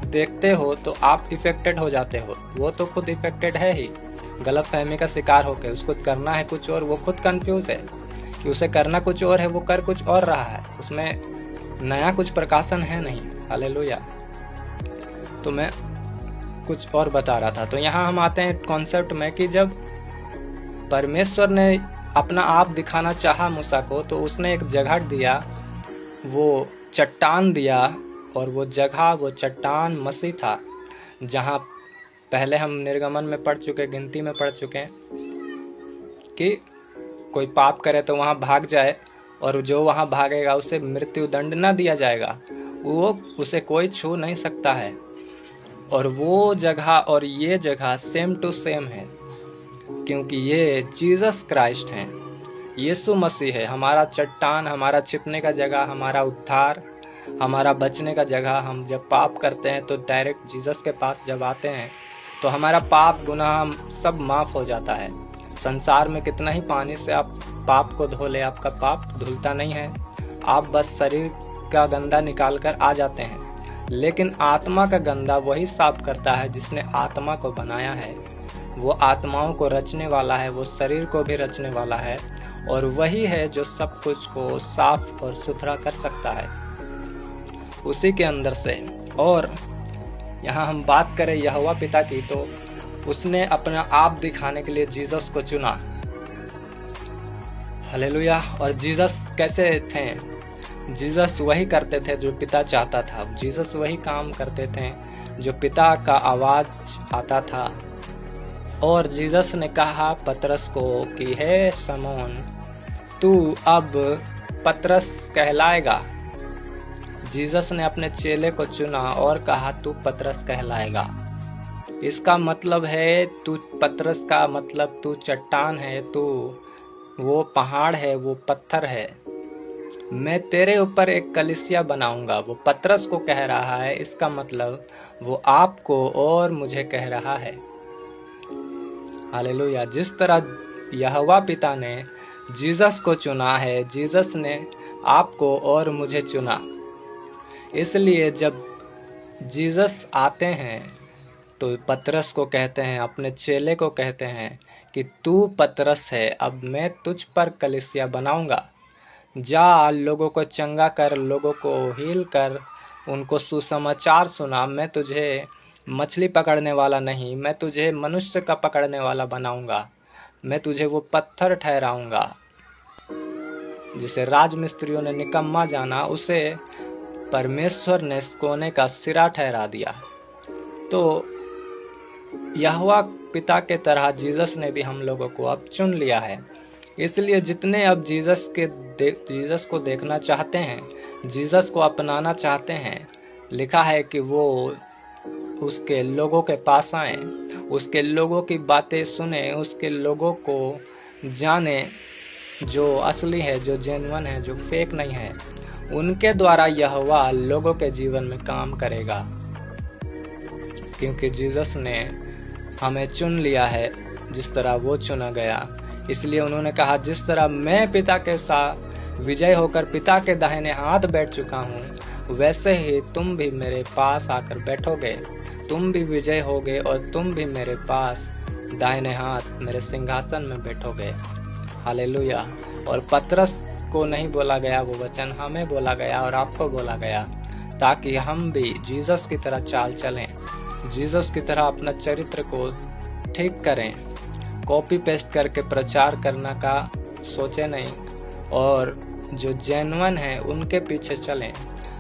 देखते हो तो आप इफेक्टेड हो जाते हो। वो तो खुद इफेक्टेड है ही, गलत फहमी का शिकार होकर। उसको करना है कुछ और, वो खुद कंफ्यूज है कि उसे करना कुछ और है, वो कर कुछ और रहा है, उसमें नया कुछ प्रकाशन है नहीं। हालेलुया। तो मैं कुछ और बता रहा था। तो यहाँ हम आते हैं कॉन्सेप्ट में कि जब परमेश्वर ने अपना आप दिखाना चाहा मूसा को, तो उसने एक जगह दिया, वो चट्टान दिया, और वो जगह, वो चट्टान मसीह था, जहाँ पहले हम निर्गमन में पढ़ चुके, गिनती में पढ़ चुके हैं कि कोई पाप करे तो वहाँ भाग जाए, और जो वहाँ भागेगा उसे मृत्यु दंड न दिया जाएगा, वो उसे कोई छू नहीं सकता है। और वो जगह और ये जगह सेम टू सेम है, क्योंकि ये जीसस क्राइस्ट है, यीशु मसीह है, हमारा चट्टान, हमारा छिपने का जगह, हमारा उद्धार, हमारा बचने का जगह। हम जब पाप करते हैं तो डायरेक्ट जीसस के पास जब आते हैं तो हमारा पाप गुनाह सब माफ हो जाता है। संसार में कितना ही पानी से आप पाप को धो ले, आपका पाप धुलता नहीं है। आप बस शरीर का गंदा निकाल कर आ जाते हैं, लेकिन आत्मा का गंदा वही साफ करता है जिसने आत्मा को बनाया है। वो आत्माओं को रचने वाला है, वो शरीर को भी रचने वाला है, और वही है जो सब कुछ को साफ और सुथरा कर सकता है उसी के अंदर से। और यहाँ हम बात करें यहोवा पिता की, तो उसने अपना आप दिखाने के लिए जीसस को चुना। हालेलुया। और जीसस कैसे थे? जीसस वही करते थे जो पिता चाहता था, जीसस वही काम करते थे जो पिता का आवाज आता था। और जीसस ने कहा पतरस को कि हे शमौन, तू अब पतरस कहलाएगा। जीसस ने अपने चेले को चुना और कहा तू पतरस कहलाएगा। इसका मतलब है, तू पतरस का मतलब तू चट्टान है, तू वो पहाड़ है, वो पत्थर है। मैं तेरे ऊपर एक कलीसिया बनाऊंगा। वो पतरस को कह रहा है, इसका मतलब वो आपको और मुझे कह रहा है। हालेलुया। जिस तरह यहोवा पिता ने जीसस को चुना है, जीसस ने आपको और मुझे चुना। इसलिए जब जीसस आते हैं तो पतरस को कहते हैं, अपने चेले को कहते हैं कि तू पतरस है, अब मैं तुझ पर कलीसिया बनाऊंगा। जा, लोगों को चंगा कर, लोगों को हील कर, उनको सुसमाचार सुना। मैं तुझे मछली पकड़ने वाला नहीं, मैं तुझे मनुष्य का पकड़ने वाला बनाऊंगा। मैं तुझे वो पत्थर ठहराऊंगा जिसे राजमिस्त्रियों ने निकम्मा जाना, उसे परमेश्वर ने सोने का सिरा ठहरा दिया। तो यहोवा पिता के तरह जीसस ने भी हम लोगों को अब चुन लिया है। इसलिए जितने अब जीसस को देखना चाहते हैं, जीसस को अपनाना चाहते हैं, लिखा है कि वो उसके लोगों के पास आए, उसके लोगों की बातें सुने, उसके लोगों को जाने, जो असली है, जो जेन्युइन है, जो फेक नहीं है। उनके द्वारा यहोवा लोगों के जीवन में काम करेगा, क्योंकि जीसस ने हमें चुन लिया है जिस तरह वो चुना गया। इसलिए उन्होंने कहा, जिस तरह मैं पिता के साथ विजय होकर पिता के दाहिने हाथ बैठ चुका हूँ, वैसे ही तुम भी मेरे पास आकर बैठोगे। तुम भी विजय होगे और तुम भी मेरे पास दाहिने हाथ मेरे सिंहासन में बैठोगे। हालेलुया। और पतरस को नहीं बोला गया वो वचन, हमें बोला गया और आपको बोला गया, ताकि हम भी जीसस की तरह चाल चलें, जीसस की तरह अपना चरित्र को ठीक करें। कॉपी पेस्ट करके प्रचार करना का सोचे नहीं, और जो जेन्युइन है उनके पीछे चलें।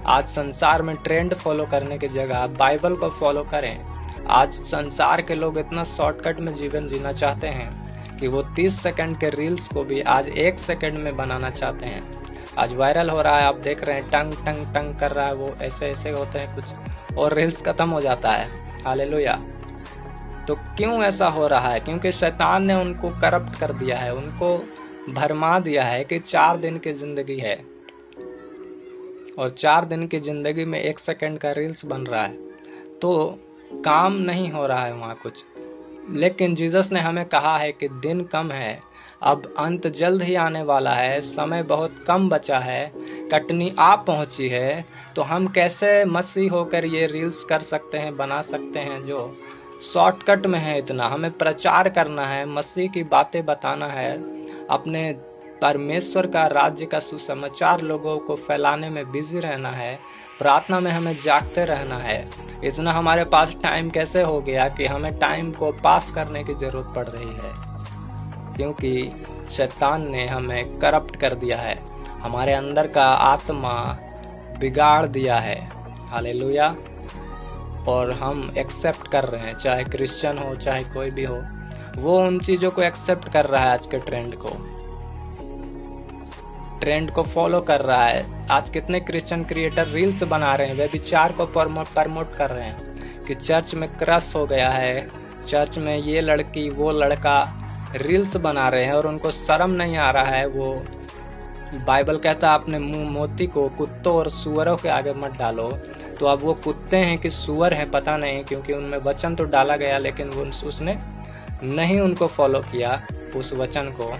आज संसार में ट्रेंड फॉलो करने की जगह बाइबल को फॉलो करें। आज संसार के लोग इतना शॉर्टकट में जीवन जीना चाहते हैं कि वो 30 सेकंड के रील्स को भी आज 1 सेकंड में बनाना चाहते हैं। आज वायरल हो रहा है, आप देख रहे हैं, टंग टंग टंग कर रहा है, वो ऐसे ऐसे होते हैं कुछ, और रील्स खत्म हो जाता है। हालेलुया। तो क्यों ऐसा हो रहा है? क्योंकि शैतान ने उनको करप्ट कर दिया है, उनको भरमा दिया है कि 4 दिन की जिंदगी है, और 4 दिन की जिंदगी में 1 सेकंड का रील्स बन रहा है, तो काम नहीं हो रहा है वहाँ कुछ। लेकिन जीसस ने हमें कहा है कि दिन कम है, अब अंत जल्द ही आने वाला है, समय बहुत कम बचा है, कटनी आ पहुंची है। तो हम कैसे मसीह होकर ये रील्स कर सकते हैं, बना सकते हैं जो शॉर्टकट में है? इतना हमें प्रचार करना है, मसीह की बातें बताना है, अपने परमेश्वर का राज्य का सुसमाचार लोगों को फैलाने में बिजी रहना है, प्रार्थना में हमें जागते रहना है। इतना हमारे पास टाइम कैसे हो गया कि हमें टाइम को पास करने की जरूरत पड़ रही है, क्योंकि शैतान ने हमें करप्ट कर दिया है, हमारे अंदर का आत्मा बिगाड़ दिया है। हालेलुया। और हम एक्सेप्ट कर रहे हैं, चाहे क्रिश्चियन हो चाहे कोई भी हो, वो उन चीज़ों को एक्सेप्ट कर रहा है। आज के ट्रेंड को फॉलो कर रहा है। आज कितने क्रिश्चियन क्रिएटर रील्स बना रहे हैं, वे विचार को प्रमोट कर रहे हैं कि चर्च में क्रश हो गया है, चर्च में ये लड़की वो लड़का, रील्स बना रहे हैं और उनको शर्म नहीं आ रहा है। वो बाइबल कहता है अपने मुंह मोती को कुत्तों और सुअरों के आगे मत डालो। तो अब वो कुत्ते हैं कि सुअर हैं पता नहीं, क्योंकि उनमें वचन तो डाला गया लेकिन उसने नहीं उनको फॉलो किया उस वचन को।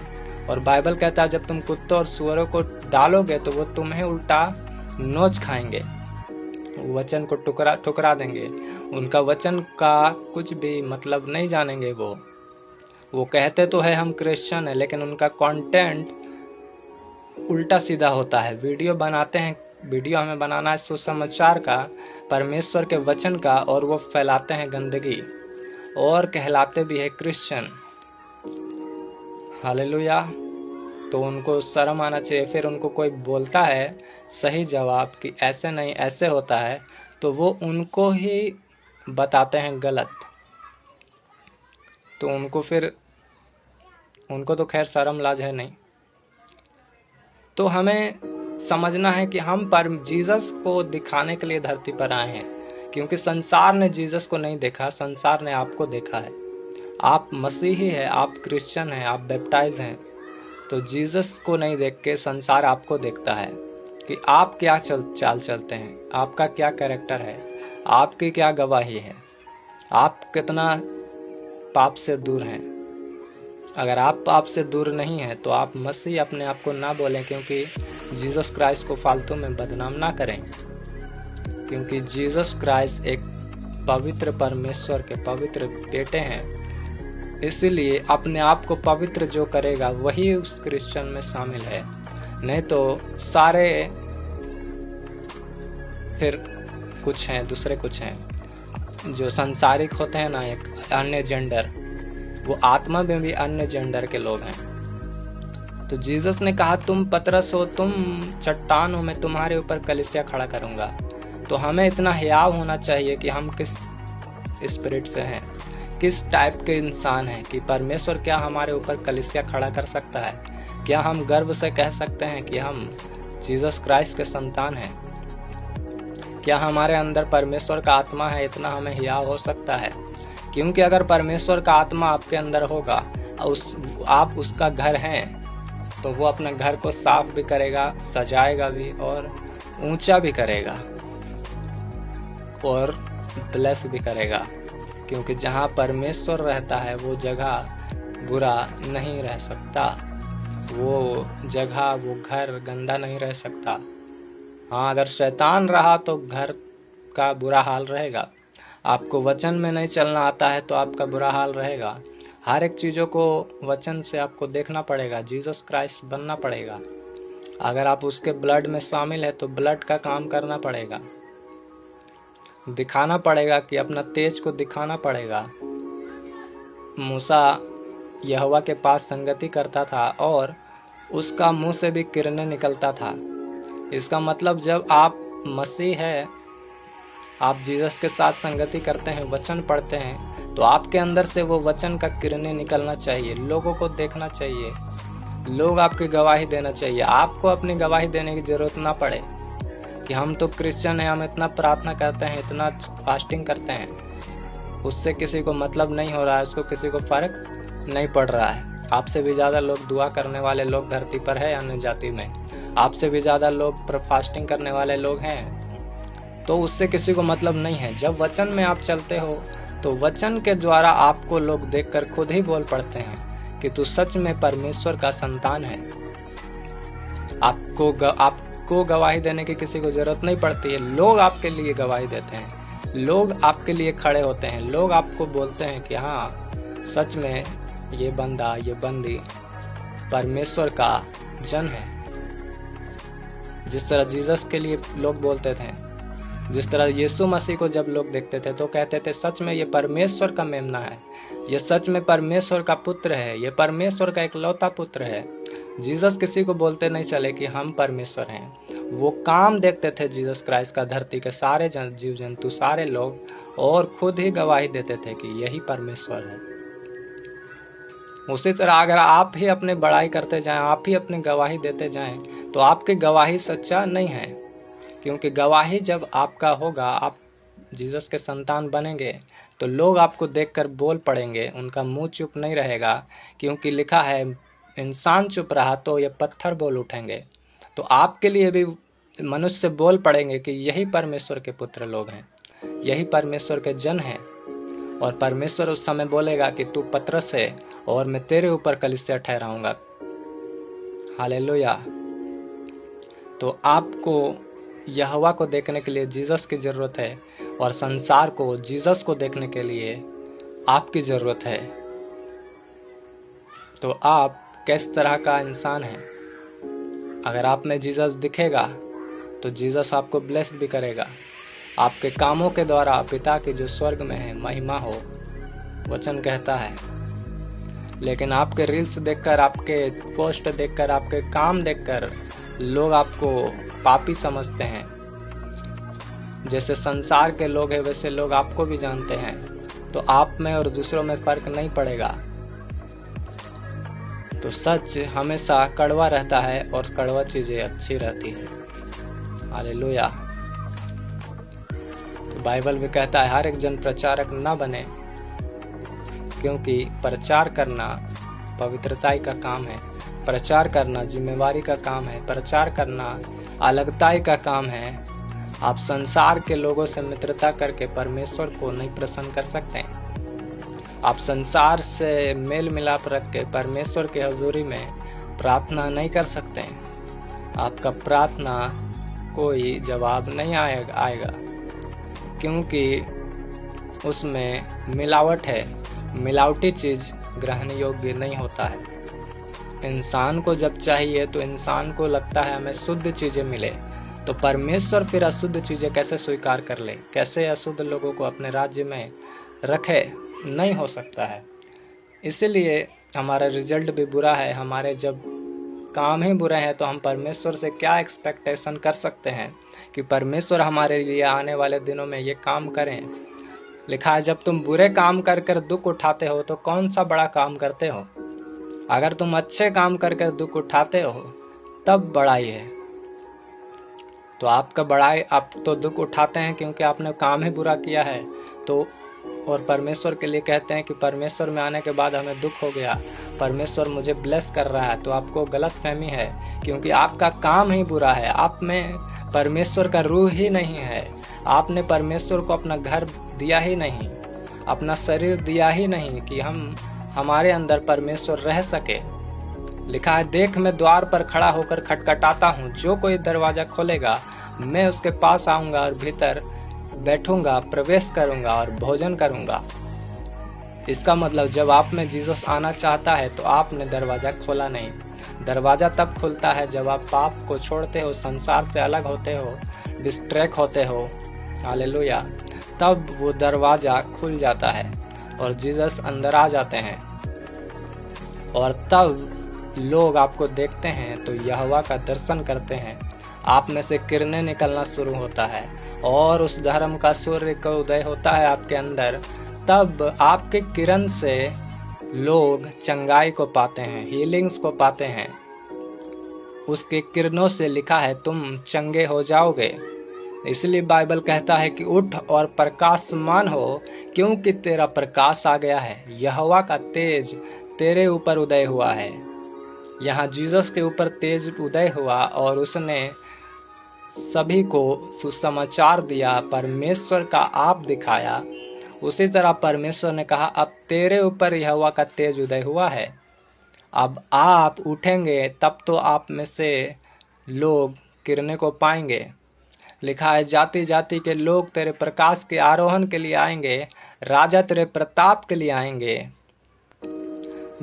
और बाइबल कहता है जब तुम कुत्तों और सुअरों को डालोगे तो वो तुम्हें उल्टा नोच खाएंगे, वचन को ठुकरा देंगे, उनका वचन का कुछ भी मतलब नहीं जानेंगे। वो कहते तो है हम क्रिश्चियन है, लेकिन उनका कंटेंट उल्टा सीधा होता है। वीडियो बनाते हैं, वीडियो हमें बनाना है सुसमाचार का, परमेश्वर के वचन का, और वो फैलाते हैं गंदगी और कहलाते भी है क्रिश्चियन। हालेलुया। तो उनको शर्म आना चाहिए। फिर उनको कोई बोलता है सही जवाब कि ऐसे नहीं ऐसे होता है, तो वो उनको ही बताते हैं गलत। तो उनको तो खैर शर्म लाज है नहीं। तो हमें समझना है कि हम पर जीसस को दिखाने के लिए धरती पर आए हैं, क्योंकि संसार ने जीसस को नहीं देखा, संसार ने आपको देखा है। आप मसीही है, आप क्रिश्चियन हैं, आप बैप्टाइज हैं, तो जीसस को नहीं देख के संसार आपको देखता है कि आप क्या चाल चलते हैं, आपका क्या कैरेक्टर है, आपकी क्या गवाही है, आप कितना पाप से दूर हैं। अगर आप पाप से दूर नहीं हैं तो आप मसीह अपने आप को ना बोलें, क्योंकि जीसस क्राइस्ट को फालतू में बदनाम ना करें, क्योंकि जीसस क्राइस्ट एक पवित्र परमेश्वर के पवित्र बेटे हैं। इसीलिए अपने आप को पवित्र जो करेगा वही उस क्रिश्चियन में शामिल है, नहीं तो सारे फिर कुछ हैं, दूसरे कुछ हैं जो संसारिक होते हैं ना, एक अन्य जेंडर, वो आत्मा में भी अन्य जेंडर के लोग हैं। तो जीसस ने कहा तुम पतरस हो, तुम चट्टान हो, मैं तुम्हारे ऊपर कलीसिया खड़ा करूंगा। तो हमें इतना हियाव होना चाहिए कि हम किस स्पिरिट से हैं, किस टाइप के इंसान हैं, कि परमेश्वर क्या हमारे ऊपर कलीसिया खड़ा कर सकता है। क्या हम गर्व से कह सकते हैं कि हम जीसस क्राइस्ट के संतान हैं? क्या हमारे अंदर परमेश्वर का आत्मा है? इतना हमें हियाव हो सकता है, क्योंकि अगर परमेश्वर का आत्मा आपके अंदर होगा, आप उसका घर हैं, तो वो अपने घर को साफ भी करेगा, सजाएगा भी और ऊंचा भी करेगा और ब्लेस भी करेगा, क्योंकि जहाँ परमेश्वर रहता है वो जगह बुरा नहीं रह सकता, वो जगह वो घर गंदा नहीं रह सकता। हाँ, अगर शैतान रहा तो घर का बुरा हाल रहेगा। आपको वचन में नहीं चलना आता है तो आपका बुरा हाल रहेगा। हर एक चीज़ों को वचन से आपको देखना पड़ेगा, जीसस क्राइस्ट बनना पड़ेगा। अगर आप उसके ब्लड में शामिल है तो ब्लड का काम करना पड़ेगा, दिखाना पड़ेगा कि अपना तेज को दिखाना पड़ेगा। मूसा यहोवा के पास संगति करता था और उसका मुंह से भी किरणें निकलता था। इसका मतलब जब आप मसीह है, आप जीसस के साथ संगति करते हैं, वचन पढ़ते हैं, तो आपके अंदर से वो वचन का किरणें निकलना चाहिए, लोगों को देखना चाहिए, लोग आपकी गवाही देना चाहिए। आपको अपनी गवाही देने की जरूरत ना पड़े कि हम तो क्रिश्चियन हैं, हम इतना प्रार्थना करते हैं, इतना फास्टिंग करते हैं, उससे किसी को मतलब नहीं हो रहा है, उसको किसी को फर्क नहीं पड़ रहा है। आपसे भी ज़्यादा लोग दुआ करने वाले लोग धरती पर है अन्य जाति में, आपसे भी ज़्यादा लोग फास्टिंग करने वाले लोग हैं, तो उससे किसी को मतलब नहीं है। जब वचन में आप चलते हो तो वचन के द्वारा आपको लोग देखकर खुद ही बोल पड़ते हैं कि तू सच में परमेश्वर का संतान है। आपको गवाही देने की किसी को जरूरत नहीं पड़ती है, लोग आपके लिए गवाही देते हैं, लोग आपके लिए खड़े होते हैं, लोग आपको बोलते हैं कि हाँ सच में ये बंदा ये बंदी परमेश्वर का जन है। जिस तरह जीसस के लिए लोग बोलते थे, जिस तरह यीशु मसीह को जब लोग देखते थे तो कहते थे सच में ये परमेश्वर का मेमना है, ये सच में परमेश्वर का पुत्र है, ये परमेश्वर का इकलौता पुत्र है। जीसस किसी को बोलते नहीं चले कि हम परमेश्वर हैं। वो काम देखते थे जीसस क्राइस्ट का धरती के सारे जीव जंतु, सारे लोग, और खुद ही गवाही देते थे कि यही परमेश्वर है। उसी तरह अगर आप ही अपनी बड़ाई करते जाएं, आप ही अपनी गवाही देते जाएं, तो आपकी गवाही सच्चा नहीं है। क्योंकि गवाही जब आपका होगा, आप जीसस के संतान बनेंगे, तो लोग आपको देखकर बोल पड़ेंगे, उनका मुंह चुप नहीं रहेगा। क्योंकि लिखा है इंसान चुप रहा तो ये पत्थर बोल उठेंगे। तो आपके लिए भी मनुष्य बोल पड़ेंगे कि यही परमेश्वर के पुत्र लोग हैं, यही परमेश्वर के जन हैं। और परमेश्वर उस समय बोलेगा कि तू पतरस है और मैं तेरे ऊपर कलीसिया ठहराऊंगा। हालेलुया। तो आपको यहोवा को देखने के लिए जीसस की जरूरत है, और संसार को जीसस को देखने के लिए आपकी जरूरत है। तो आप किस तरह का इंसान हैं? अगर आप में जीसस दिखेगा तो जीसस आपको ब्लेस्ड भी करेगा। आपके कामों के द्वारा पिता की जो स्वर्ग में है महिमा हो, वचन कहता है। लेकिन आपके रील्स देखकर, आपके पोस्ट देखकर, आपके काम देखकर लोग आपको पापी समझते हैं। जैसे संसार के लोग हैं वैसे लोग आपको भी जानते हैं। तो आप में और दूसरों में फर्क नहीं पड़ेगा। तो सच हमेशा कड़वा रहता है और कड़वा चीजें अच्छी रहती है। हालेलुया। तो बाइबल भी कहता है हर एक जन प्रचारक न बने, क्योंकि प्रचार करना पवित्रताई का काम है, प्रचार करना जिम्मेवारी का काम है, प्रचार करना अलगताई का काम है। आप संसार के लोगों से मित्रता करके परमेश्वर को नहीं प्रसन्न कर सकते। आप संसार से मेल मिलाप रख के परमेश्वर की हजूरी में प्रार्थना नहीं कर सकते। आपका प्रार्थना कोई जवाब नहीं आएगा, क्योंकि उसमें मिलावट है। मिलावटी चीज ग्रहण योग्य नहीं होता है। इंसान को जब चाहिए तो इंसान को लगता है हमें शुद्ध चीजें मिले, तो परमेश्वर फिर अशुद्ध चीजें कैसे स्वीकार कर ले? कैसे अशुद्ध लोगों को अपने राज्य में रखे? नहीं हो सकता है। इसलिए हमारा रिजल्ट भी बुरा है। हमारे जब काम ही बुरे हैं तो हम परमेश्वर से क्या एक्सपेक्टेशन कर सकते हैं कि परमेश्वर हमारे लिए आने वाले दिनों में ये काम करें? लिखा है जब तुम बुरे काम कर कर दुख उठाते हो तो कौन सा बड़ा काम करते हो। अगर तुम अच्छे काम कर कर दुख उठाते हो तब बड़ाई है। तो आपका बड़ाई, आप तो दुख उठाते हैं क्योंकि आपने काम ही बुरा किया है। तो और परमेश्वर के लिए कहते हैं कि परमेश्वर में आने के बाद हमें दुख हो गया, परमेश्वर मुझे ब्लेस कर रहा है। तो आपको गलत फहमी है, क्योंकि आपका काम ही बुरा है। आप में परमेश्वर का रूह ही नहीं है। आपने परमेश्वर को अपना घर दिया ही नहीं, अपना शरीर दिया ही नहीं कि हमारे अंदर परमेश्वर रह सके। लिखा है देख मैं द्वार पर खड़ा होकर खटखटाता हूँ, जो कोई दरवाजा खोलेगा मैं उसके पास आऊंगा और भीतर बैठूंगा, प्रवेश करूंगा और भोजन करूंगा। इसका मतलब जब आप में जीसस आना चाहता है तो आपने दरवाजा खोला नहीं। दरवाजा तब खुलता है जब आप पाप को छोड़ते हो, संसार से अलग होते हो, डिस्ट्रैक्ट होते हो। हालेलुया। तब वो दरवाजा खुल जाता है और जीसस अंदर आ जाते हैं, और तब लोग आपको देखते हैं तो यहोवा का दर्शन करते हैं। आप में से किरणें निकलना शुरू होता है और उस धर्म का सूर्य का उदय होता है आपके अंदर। तब आपके किरण से लोग चंगाई को पाते हैं, हीलिंग्स को पाते हैं। उसके किरणों से लिखा है तुम चंगे हो जाओगे। इसलिए बाइबल कहता है कि उठ और प्रकाशमान हो, क्योंकि तेरा प्रकाश आ गया है। यहोवा का तेज तेरे ऊपर उदय हुआ है। यहाँ जीसस के ऊपर तेज उदय हुआ और उसने सभी को सुसमाचार दिया, परमेश्वर का आप दिखाया। उसी तरह परमेश्वर ने कहा अब तेरे ऊपर यहोवा का तेज उदय हुआ है, अब आप उठेंगे तब तो आप में से लोग किरणें को पाएंगे। लिखा है जाति जाति के लोग तेरे प्रकाश के आरोहण के लिए आएंगे, राजा तेरे प्रताप के लिए आएंगे।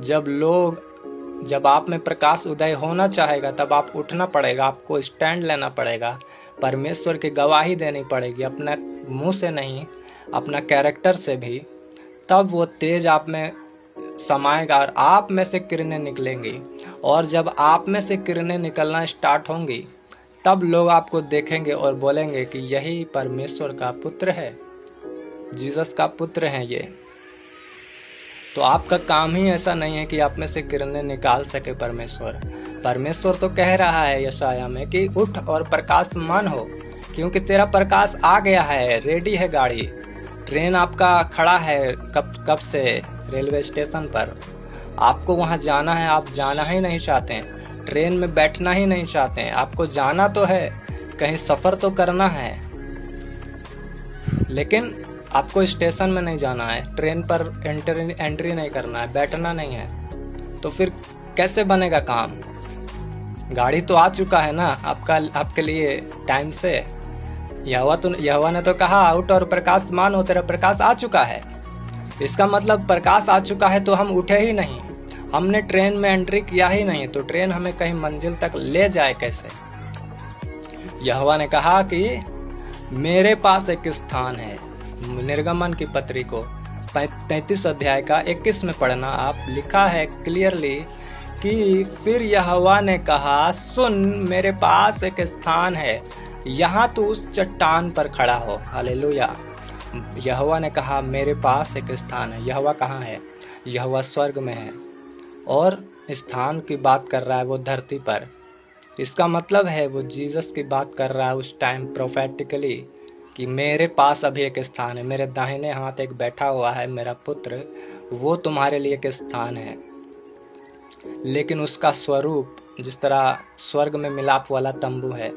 जब लोग जब आप में प्रकाश उदय होना चाहेगा तब आप उठना पड़ेगा, आपको स्टैंड लेना पड़ेगा, परमेश्वर की गवाही देनी पड़ेगी, अपना मुंह से नहीं, अपना कैरेक्टर से भी। तब वो तेज आप में समाएगा और आप में से किरणें निकलेंगी। और जब आप में से किरणें निकलना स्टार्ट होंगी तब लोग आपको देखेंगे और बोलेंगे कि यही परमेश्वर का पुत्र है, जीसस का पुत्र है ये। तो आपका काम ही ऐसा नहीं है कि आप में से किरणें निकाल सके परमेश्वर तो कह रहा है यशाया में कि उठ और प्रकाशमान हो, क्योंकि तेरा प्रकाश आ गया है, रेडी है गाड़ी, ट्रेन आपका खड़ा है कब से रेलवे स्टेशन पर। आपको वहां जाना है, आप जाना ही नहीं चाहते हैं, ट्रेन में बैठना ही नहीं चाहते हैं, आपको जाना तो है, कहीं सफर तो करना है, लेकिन आपको स्टेशन में नहीं जाना है, ट्रेन पर एंट्री नहीं करना है, बैठना नहीं है। तो फिर कैसे बनेगा काम? गाड़ी तो आ चुका है ना आपके लिए टाइम से। यहोवा ने तो कहा उठ और प्रकाशमान हो, तेरा प्रकाश आ चुका है। इसका मतलब प्रकाश आ चुका है तो हम उठे ही नहीं, हमने ट्रेन में एंट्री किया ही नहीं, तो ट्रेन हमें कहीं मंजिल तक ले जाए कैसे? यहोवा ने कहा कि मेरे पास एक स्थान है। निर्गमन की पत्री को 33 अध्याय का 21 में पढ़ना, आप लिखा है क्लियरली कि फिर यहोवा ने कहा सुन, मेरे पास एक स्थान है, यहाँ तू उस चट्टान पर खड़ा हो। हालेलुया। यहोवा ने कहा मेरे पास एक स्थान है। यहोवा कहाँ है? यहोवा स्वर्ग में है, और स्थान की बात कर रहा है वो धरती पर। इसका मतलब है वो जीसस की बात कर रहा है उस टाइम प्रोफेटिकली कि मेरे पास अभी एक स्थान है, मेरे दाहिने हाथ एक बैठा हुआ है मेरा पुत्र, वो तुम्हारे लिए एक स्थान है। लेकिन उसका स्वरूप जिस तरह स्वर्ग में मिलाप वाला तंबू है,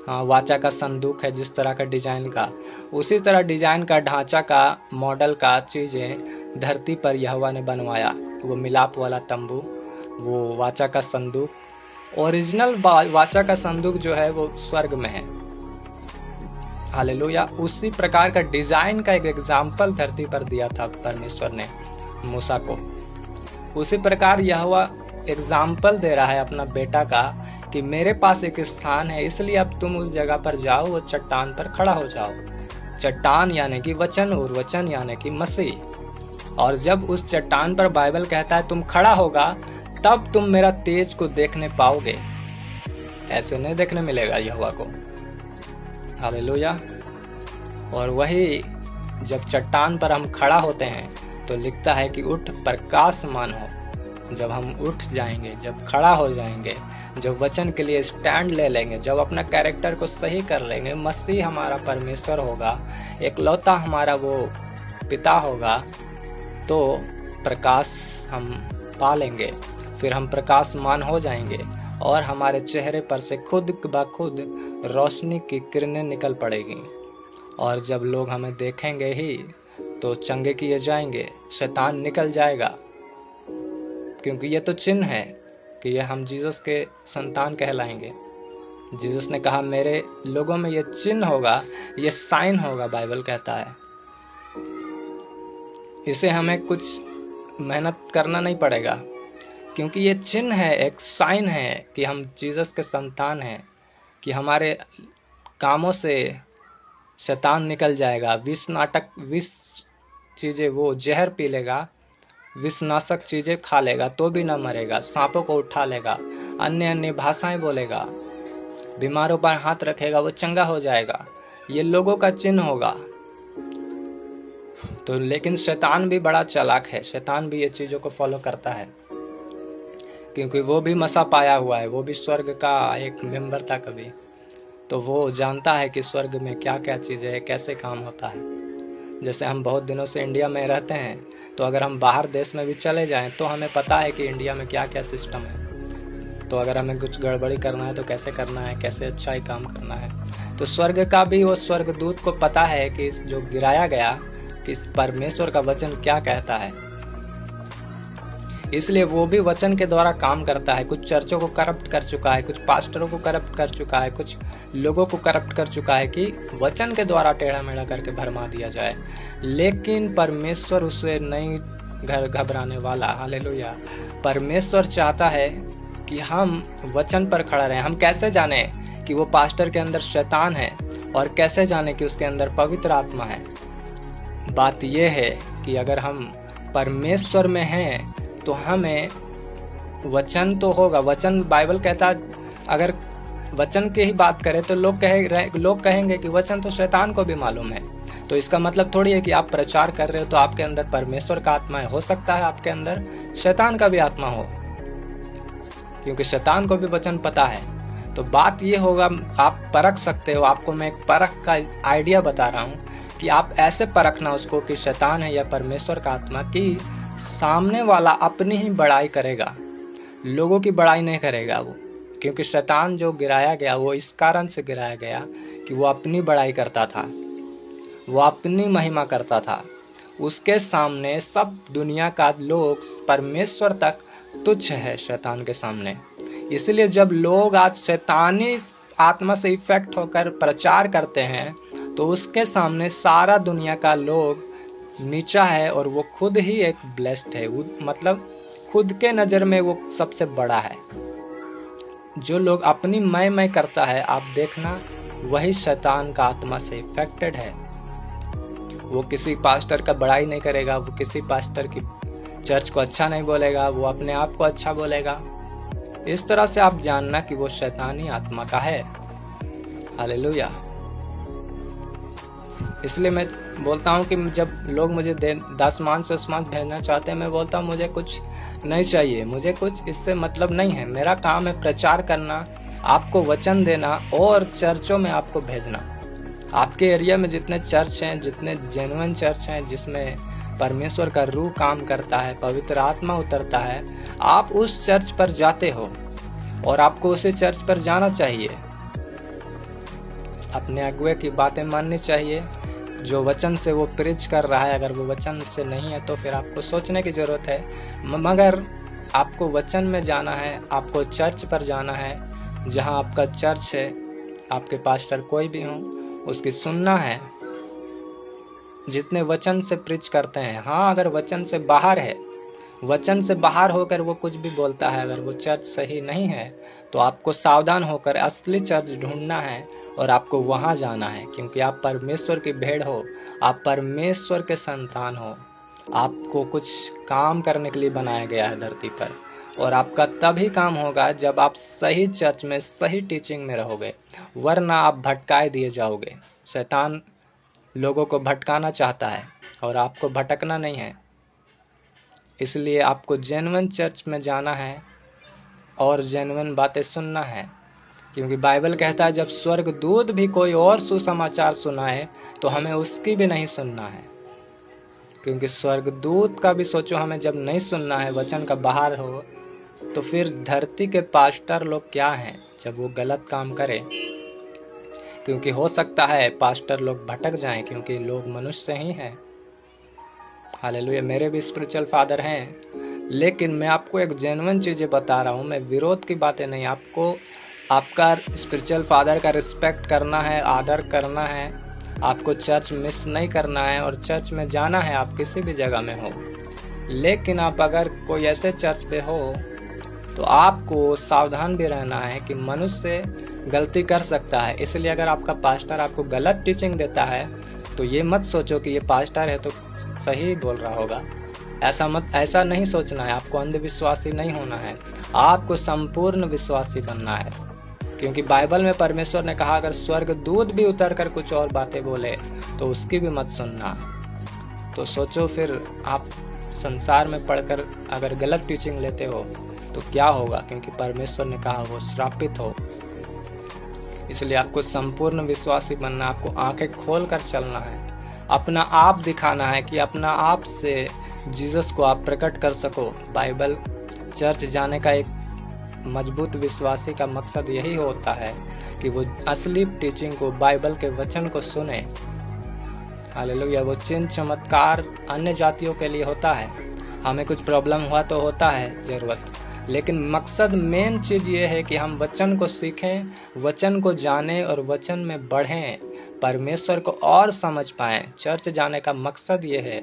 हाँ, वाचा का संदूक है जिस तरह का डिजाइन का, उसी तरह डिजाइन का, ढांचा का, मॉडल का चीजें धरती पर यहोवा ने बनवाया। वो मिलाप वाला तंबू, वो वाचा का संदूक, ओरिजिनल वाचा का संदूक जो है वो स्वर्ग में है। हालेलुया। उसी प्रकार का डिजाइन का एक एग्जाम्पल धरती पर दिया था परमेश्वर ने मूसा को। उसी प्रकार यहोवा एग्जाम्पल दे रहा है अपना बेटा का कि मेरे पास एक स्थान है, इसलिए अब तुम उस जगह पर जाओ, वो चट्टान पर खड़ा हो जाओ। चट्टान यानी कि वचन, और वचन यानी कि मसीह। और जब उस चट्टान पर बाइबल कहता है तुम खड़ा होगा, तब तुम मेरा तेज को देखने पाओगे। ऐसे नहीं देखने मिलेगा यहोवा को। हालेलुया। और वही जब चट्टान पर हम खड़ा होते हैं तो लिखता है कि उठ प्रकाशमान हो। जब हम उठ जाएंगे, जब खड़ा हो जाएंगे, जब वचन के लिए स्टैंड ले लेंगे, जब अपना कैरेक्टर को सही कर लेंगे, मसीह हमारा परमेश्वर होगा, एकलौता हमारा वो पिता होगा, तो प्रकाश हम पा लेंगे। फिर हम प्रकाशमान हो जाएंगे और हमारे चेहरे पर से खुद ब खुद रोशनी की किरणें निकल पड़ेगी। और जब लोग हमें देखेंगे ही तो चंगे किए जाएंगे, शैतान निकल जाएगा, क्योंकि ये तो चिन्ह है कि ये हम जीसस के संतान कहलाएंगे। जीसस ने कहा मेरे लोगों में ये चिन्ह होगा, ये साइन होगा, बाइबल कहता है। इसे हमें कुछ मेहनत करना नहीं पड़ेगा, क्योंकि ये चिन्ह है, एक साइन है कि हम जीसस के संतान हैं, कि हमारे कामों से शैतान निकल जाएगा। विष चीज़ें, वो जहर पी लेगा, विषनाशक चीज़ें खा लेगा तो भी न मरेगा, सांपों को उठा लेगा, अन्य अन्य भाषाएं बोलेगा, बीमारों पर हाथ रखेगा, वो चंगा हो जाएगा। ये लोगों का चिन्ह होगा। तो लेकिन शैतान भी बड़ा चालाक है, शैतान भी ये चीज़ों को फॉलो करता है, क्योंकि वो भी मसा पाया हुआ है, वो भी स्वर्ग का एक मेंबर था कभी, तो वो जानता है कि स्वर्ग में क्या क्या चीज़ें है, कैसे काम होता है। जैसे हम बहुत दिनों से इंडिया में रहते हैं, तो अगर हम बाहर देश में भी चले जाएं तो हमें पता है कि इंडिया में क्या क्या सिस्टम है। तो अगर हमें कुछ गड़बड़ी करना है तो कैसे करना है, कैसे अच्छा ही काम करना है। तो स्वर्ग का भी वो स्वर्गदूत को पता है कि जो गिराया गया, कि परमेश्वर का वचन क्या कहता है, इसलिए वो भी वचन के द्वारा काम करता है। कुछ चर्चों को करप्ट कर चुका है, कुछ पास्टरों को करप्ट कर चुका है, कुछ लोगों को करप्ट कर चुका है कि वचन के द्वारा टेढ़ा मेढ़ा करके भरमा दिया जाए। लेकिन परमेश्वर उसे नहीं घर घबराने वाला। हालेलुया। परमेश्वर चाहता है कि हम वचन पर खड़ा रहें। हम कैसे जाने कि वो पास्टर के अंदर शैतान है, और कैसे जाने कि उसके अंदर पवित्र आत्मा है? बात यह है कि अगर हम परमेश्वर में हैं तो हमें वचन तो होगा। वचन, बाइबल कहता है, अगर वचन की ही बात करें तो लोग कहेंगे कि वचन तो शैतान को भी मालूम है। तो इसका मतलब थोड़ी है कि आप प्रचार कर रहे हो तो आपके अंदर परमेश्वर का आत्मा है। हो सकता है आपके अंदर शैतान का भी आत्मा हो, क्योंकि शैतान को भी वचन पता है। तो बात ये होगा, आप परख सकते हो। आपको मैं एक परख का आइडिया बता रहा हूँ कि आप ऐसे परखना उसको कि शैतान है या परमेश्वर का आत्मा, कि सामने वाला अपनी ही बड़ाई करेगा, लोगों की बड़ाई नहीं करेगा वो। क्योंकि शैतान जो गिराया गया वो इस कारण से गिराया गया कि वो अपनी बड़ाई करता था, वो अपनी महिमा करता था। उसके सामने सब दुनिया का लोग, परमेश्वर तक तुच्छ है शैतान के सामने। इसलिए जब लोग आज शैतानी आत्मा से इफेक्ट होकर प्रचार करते हैं तो उसके सामने सारा दुनिया का लोग नीचा है, और वो खुद ही एक ब्लेस्ड है। मतलब खुद के नज़र में वो सबसे बड़ा है। जो लोग अपनी मैं करता है, आप देखना, वही शैतान का आत्मा से इफेक्टेड है। वो किसी पास्टर का बड़ाई नहीं करेगा, वो किसी पास्टर की चर्च को अच्छा नहीं बोलेगा, वो अपने आप को अच्छा बोलेगा। इस तरह से आप जानना कि वो शैतानी आत्मा का है। हालेलुया। इसलिए मैं बोलता हूँ कि जब लोग मुझे आसमान से उस्मान भेजना चाहते हैं, मैं बोलता हूँ मुझे कुछ नहीं चाहिए, मुझे कुछ इससे मतलब नहीं है। मेरा काम है प्रचार करना, आपको वचन देना और चर्चों में आपको भेजना। आपके एरिया में जितने चर्च हैं, जितने जेन्युइन चर्च हैं जिसमें परमेश्वर का रूह काम करता है, पवित्र आत्मा उतरता है, आप उस चर्च पर जाते हो और आपको उसी चर्च पर जाना चाहिए। अपने अगुए की बातें माननी चाहिए, जो वचन से वो प्रीच कर रहा है। अगर वो वचन से नहीं है तो फिर आपको सोचने की जरूरत है, मगर आपको वचन में जाना है, आपको चर्च पर जाना है। जहां आपका चर्च है, आपके पास्टर कोई भी हो, उसकी सुनना है, जितने वचन से प्रीच करते हैं। हाँ, अगर वचन से बाहर है, वचन से बाहर होकर वो कुछ भी बोलता है, अगर वो चर्च सही नहीं है तो आपको सावधान होकर असली चर्च ढूंढना है और आपको वहां जाना है। क्योंकि आप परमेश्वर की भेड़ हो, आप परमेश्वर के संतान हो। आपको कुछ काम करने के लिए बनाया गया है धरती पर, और आपका तभी काम होगा जब आप सही चर्च में, सही टीचिंग में रहोगे, वरना आप भटकाए दिए जाओगे। शैतान लोगों को भटकाना चाहता है और आपको भटकना नहीं है। इसलिए आपको जेन्युइन चर्च में जाना है और जेन्युइन बातें सुनना है। क्योंकि बाइबल कहता है जब स्वर्गदूत भी कोई और सुसमाचार सुनाए तो हमें उसकी भी नहीं सुनना है। क्योंकि स्वर्गदूत का भी सोचो, हमें जब नहीं सुनना है, वचन का बाहर हो, तो फिर धरती के पास्टर लोग क्या हैं जब वो गलत काम करें। क्योंकि हो सकता है पास्टर लोग भटक जाएं, क्योंकि लोग मनुष्य ही हैं। हालेलुया। मेरे भी स्पिरिचुअल फादर हैं, लेकिन मैं आपको एक जेन्युइन चीज़ें बता रहा हूँ। मैं विरोध की बातें नहीं, आपको आपका स्पिरिचुअल फादर का रिस्पेक्ट करना है, आदर करना है, आपको चर्च मिस नहीं करना है और चर्च में जाना है, आप किसी भी जगह में हो। लेकिन आप अगर कोई ऐसे चर्च पे हो तो आपको सावधान भी रहना है कि मनुष्य गलती कर सकता है। इसलिए अगर आपका पास्टर आपको गलत टीचिंग देता है तो ये मत सोचो कि ये पास्टर है तो सही बोल रहा होगा। ऐसा नहीं सोचना है। आपको अंधविश्वासी नहीं होना है, आपको संपूर्ण विश्वासी बनना है। क्योंकि बाइबल में परमेश्वर ने कहा अगर स्वर्गदूत भी उतर कर कुछ और बातें बोले तो उसकी भी मत सुनना। तो सोचो, फिर आप संसार में पढ़कर अगर गलत टीचिंग लेते हो तो क्या होगा। क्योंकि परमेश्वर ने कहा वो श्रापित हो। इसलिए आपको संपूर्ण विश्वासी बनना, आपको आंखें खोल कर चलना है, अपना आप दिखाना है कि अपना आप से जीसस को आप प्रकट कर सको। बाइबल चर्च जाने का एक मजबूत विश्वासी का मकसद यही होता है कि वो असली टीचिंग को, बाइबल के वचन को सुने। हालेलुया। वो चिन्ह चमत्कार अन्य जातियों के लिए होता है, हमें कुछ प्रॉब्लम हुआ तो होता है जरूरत, लेकिन मकसद, मेन चीज़ ये है कि हम वचन को सीखें, वचन को जानें और वचन में बढ़ें, परमेश्वर को और समझ पाएं। चर्च जाने का मकसद ये है।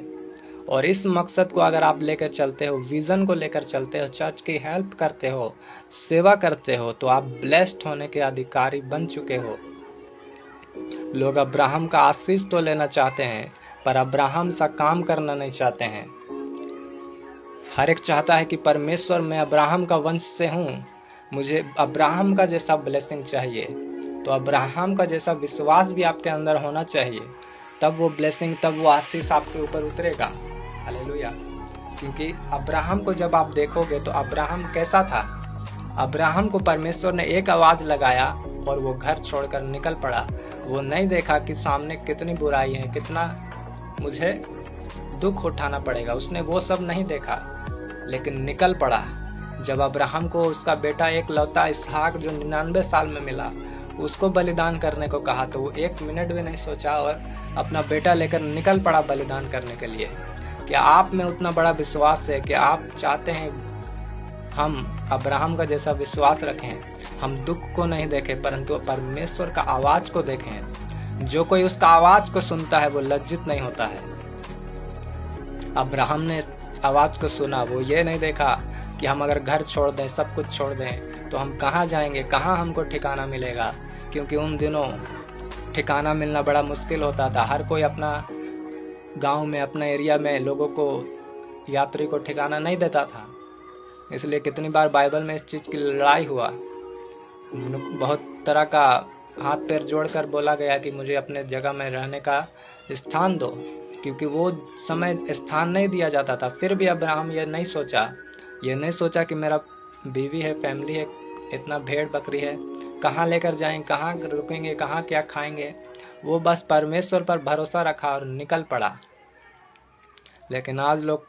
और इस मकसद को अगर आप लेकर चलते हो, विजन को लेकर चलते हो, चर्च की हेल्प करते हो, सेवा करते हो, तो आप ब्लेस्ड होने के अधिकारी बन चुके हो। लोग अब्राहम का आशीष तो लेना चाहते हैं, पर अब्राहम सा काम करना नहीं चाहते हैं। हर एक चाहता है कि परमेश्वर, मैं अब्राहम का वंश से हूँ, मुझे अब्राहम का जैसा ब्लेसिंग चाहिए। तो अब्राहम का जैसा विश्वास भी आपके अंदर होना चाहिए, तब वो ब्लेसिंग, तब वो आशीष आपके ऊपर उतरेगा। हालेलुया। क्योंकि अब्राहम को जब आप देखोगे तो अब्राहम कैसा था? अब्राहम को परमेश्वर ने एक आवाज लगाया और वो घर छोड़कर निकल पड़ा। वो नहीं देखा कि सामने कितनी बुराई है, कितना मुझे दुख उठाना पड़ेगा, उसने वो सब नहीं देखा, लेकिन निकल पड़ा। जब अब्राहम को उसका बेटा एक लौता इसहाक जो 99 साल में मिला, उसको बलिदान करने को कहा, तो वो 1 मिनट भी नहीं सोचा और अपना बेटा लेकर निकल पड़ा बलिदान करने के लिए। क्या आप में उतना बड़ा विश्वास है कि आप चाहते हैं हम अब्राहम का जैसा विश्वास रखें, हम दुख को नहीं देखें परंतु परमेश्वर का आवाज को देखें। जो कोई उसका आवाज को सुनता है वो लज्जित नहीं होता है। अब्राहम ने आवाज को सुना, वो ये नहीं देखा कि हम अगर घर छोड़ दें, सब कुछ छोड़ दें, तो हम कहाँ जाएंगे, कहाँ हमको ठिकाना मिलेगा। क्योंकि उन दिनों ठिकाना मिलना बड़ा मुश्किल होता था। हर कोई अपना गांव में, अपना एरिया में लोगों को, यात्री को ठिकाना नहीं देता था। इसलिए कितनी बार बाइबल में इस चीज़ की लड़ाई हुआ। बहुत तरह का हाथ पैर जोड़कर बोला गया कि मुझे अपने जगह में रहने का स्थान दो, क्योंकि वो समय स्थान नहीं दिया जाता था। फिर भी अब्राहम ये नहीं सोचा कि मेरा बीवी है, फैमिली है, इतना भेड़ बकरी है, कहाँ लेकर जाएं, कहाँ रुकेंगे, कहाँ क्या खाएंगे। वो बस परमेश्वर पर भरोसा रखा और निकल पड़ा। लेकिन आज लोग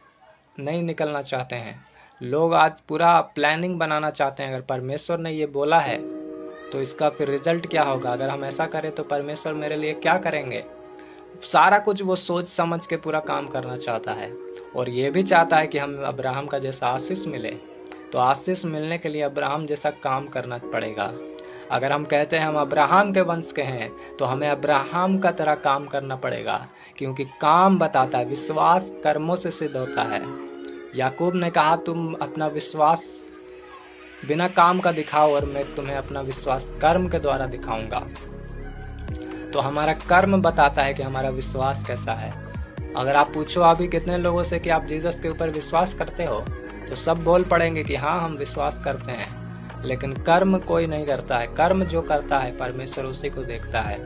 नहीं निकलना चाहते हैं। लोग आज पूरा प्लानिंग बनाना चाहते हैं। अगर परमेश्वर ने ये बोला है तो इसका फिर रिजल्ट क्या होगा, अगर हम ऐसा करें तो परमेश्वर मेरे लिए क्या करेंगे। सारा कुछ वो सोच समझ के पूरा काम करना चाहता है और ये भी चाहता है कि हम अब्राहम का जैसा आशीष मिले। तो आशीष मिलने के लिए अब्राहम जैसा काम करना पड़ेगा। अगर हम कहते हैं हम अब्राहम के वंश के हैं तो हमें अब्राहम का तरह काम करना पड़ेगा, क्योंकि काम बताता है, विश्वास कर्मों से सिद्ध होता है। याकूब ने कहा तुम अपना विश्वास बिना काम का दिखाओ और मैं तुम्हें अपना विश्वास कर्म के द्वारा दिखाऊंगा। तो हमारा कर्म बताता है कि हमारा विश्वास कैसा है। अगर आप पूछो अभी कितने लोगों से कि आप जीसस के ऊपर विश्वास करते हो, तो सब बोल पड़ेंगे कि हाँ हम विश्वास करते हैं, लेकिन कर्म कोई नहीं करता है। कर्म जो करता है परमेश्वर उसी को देखता है।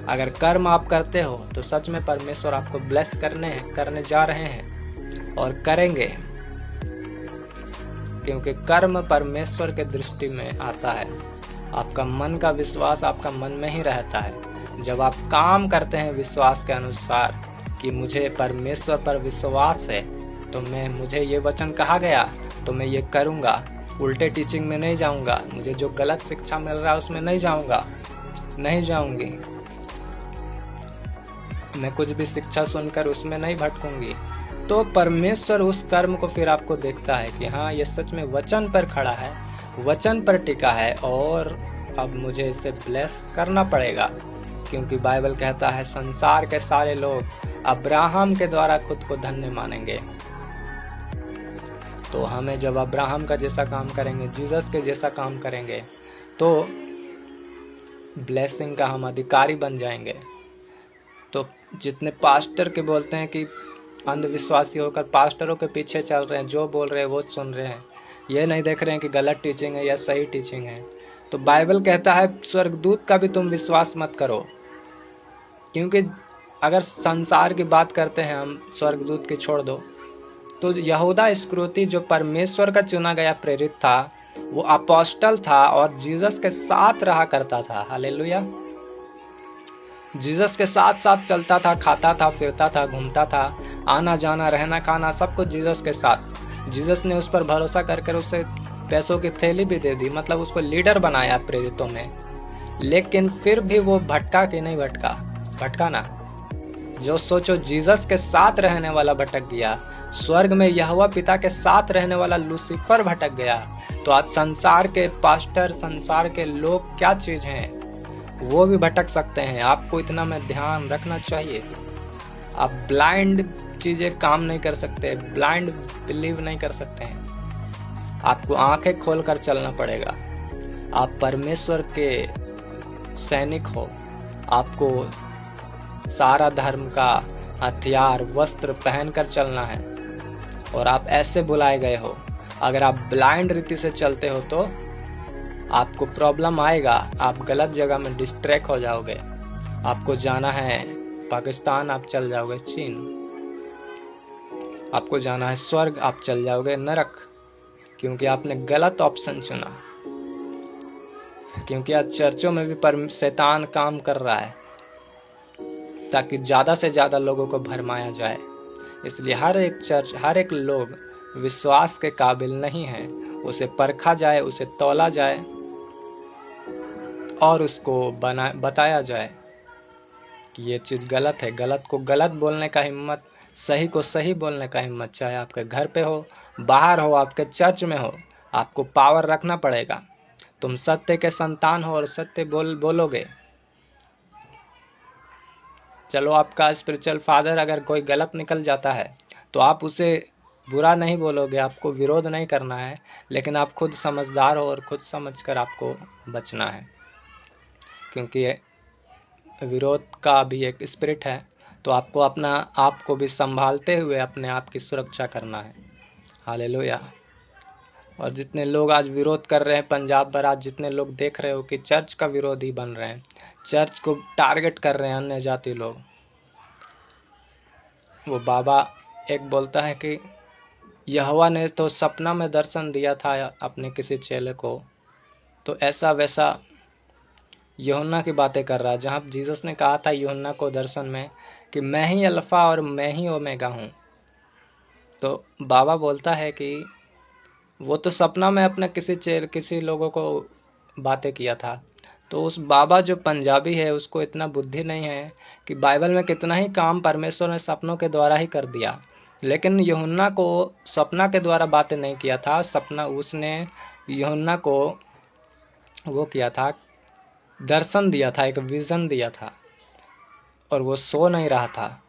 अगर कर्म आप करते हो तो सच में परमेश्वर आपको ब्लेस करने जा रहे हैं और करेंगे, क्योंकि कर्म परमेश्वर के दृष्टि में आता है। आपका मन का विश्वास आपका मन में ही रहता है। जब आप काम करते हैं विश्वास के अनुसार कि मुझे परमेश्वर पर विश्वास है, तो मुझे ये वचन कहा गया तो मैं ये करूँगा, उल्टे टीचिंग में नहीं जाऊँगा, मुझे जो गलत शिक्षा मिल रहा है उसमें नहीं जाऊँगी, मैं कुछ भी शिक्षा सुनकर उसमें नहीं भटकूंगी, तो परमेश्वर उस कर्म को फिर आपको देखता है कि हाँ ये सच में वचन पर खड़ा है, वचन पर टिका है और अब मुझे इसे ब्लेस करना पड़ेगा। क्योंकि बाइबल कहता है संसार के सारे लोग अब्राहम के द्वारा खुद को धन्य मानेंगे। तो हमें जब अब्राहम का जैसा काम करेंगे, जीसस के जैसा काम करेंगे, तो ब्लेसिंग का हम अधिकारी बन जाएंगे। तो जितने पास्टर के बोलते हैं कि अंधविश्वासी होकर पास्टरों के पीछे चल रहे हैं, जो बोल रहे हैं वो सुन रहे हैं, ये नहीं देख रहे हैं कि गलत टीचिंग है या सही टीचिंग है। तो बाइबल कहता है स्वर्गदूत का भी तुम विश्वास मत करो, क्योंकि अगर संसार की बात करते हैं हम, स्वर्गदूत की छोड़ दो, तो यहूदा इस्करियोती जो परमेश्वर का चुना गया प्रेरित था, वो अपोस्टल था और जीसस के साथ रहा करता था। हालेलुया। जीसस के साथ साथ चलता था, खाता था, फिरता था, घूमता था, आना जाना, रहना खाना सब कुछ जीसस के साथ। जीसस ने उस पर भरोसा करके उसे पैसों की थैली भी दे दी, मतलब उसको लीडर बनाया प्रेरितों में। लेकिन फिर भी वो भटका कि नहीं भटका ना। जो सोचो जीसस के साथ रहने वाला भटक गया, स्वर्ग में यहोवा पिता के साथ रहने वाला लूसीफर भटक गया, तो आज संसार के पास्टर, संसार के लोग क्या चीज हैं, वो भी भटक सकते हैं। आपको इतना में ध्यान रखना चाहिए। आप ब्लाइंड चीजें काम नहीं कर सकते, ब्लाइंड बिलीव नहीं कर सकते हैं। आपको आंखें खोलकर चलना पड़ेगा। आप परमेश्वर के सैनिक हो। आपको सारा धर्म का हथियार वस्त्र पहनकर चलना है और आप ऐसे बुलाए गए हो। अगर आप ब्लाइंड रीति से चलते हो तो आपको प्रॉब्लम आएगा, आप गलत जगह में डिस्ट्रैक्ट हो जाओगे। आपको जाना है पाकिस्तान, आप चल जाओगे चीन। आपको जाना है स्वर्ग, आप चल जाओगे नरक, क्योंकि आपने गलत ऑप्शन चुना। क्योंकि आज चर्चों में भी शैतान काम कर रहा है ताकि ज्यादा से ज्यादा लोगों को भरमाया जाए। इसलिए हर एक चर्च, हर एक लोग विश्वास के काबिल नहीं है। उसे परखा जाए, उसे तौला जाए और उसको बताया जाए कि ये चीज गलत है। गलत को गलत बोलने का हिम्मत, सही को सही बोलने का हिम्मत, चाहे आपके घर पे हो, बाहर हो, आपके चर्च में हो, आपको पावर रखना पड़ेगा। तुम सत्य के संतान हो और सत्य बोलोगे। चलो, आपका स्पिरिचुअल फादर अगर कोई गलत निकल जाता है तो आप उसे बुरा नहीं बोलोगे, आपको विरोध नहीं करना है, लेकिन आप खुद समझदार हो और खुद समझकर आपको बचना है, क्योंकि विरोध का भी एक स्पिरिट है। तो आपको अपना आप को भी संभालते हुए अपने आप की सुरक्षा करना है। हालेलुया। और जितने लोग आज विरोध कर रहे हैं पंजाब भर, आज जितने लोग देख रहे हो कि चर्च का विरोधी बन रहे हैं, चर्च को टारगेट कर रहे हैं अन्य जाति लोग। वो बाबा एक बोलता है कि यहोवा ने तो सपना में दर्शन दिया था अपने किसी चेले को, तो ऐसा वैसा यूहन्ना की बातें कर रहा है, जहाँ जीसस ने कहा था यूहन्ना को दर्शन में कि मैं ही अल्फा और मैं ही ओमेगा हूँ। तो बाबा बोलता है कि वो तो सपना में अपने किसी लोगों को बातें किया था। तो उस बाबा जो पंजाबी है उसको इतना बुद्धि नहीं है कि बाइबल में कितना ही काम परमेश्वर ने सपनों के द्वारा ही कर दिया, लेकिन यूहन्ना को सपना के द्वारा बातें नहीं किया था। सपना उसने यूहन्ना को वो किया था, दर्शन दिया था, एक विजन दिया था, और वो सो नहीं रहा था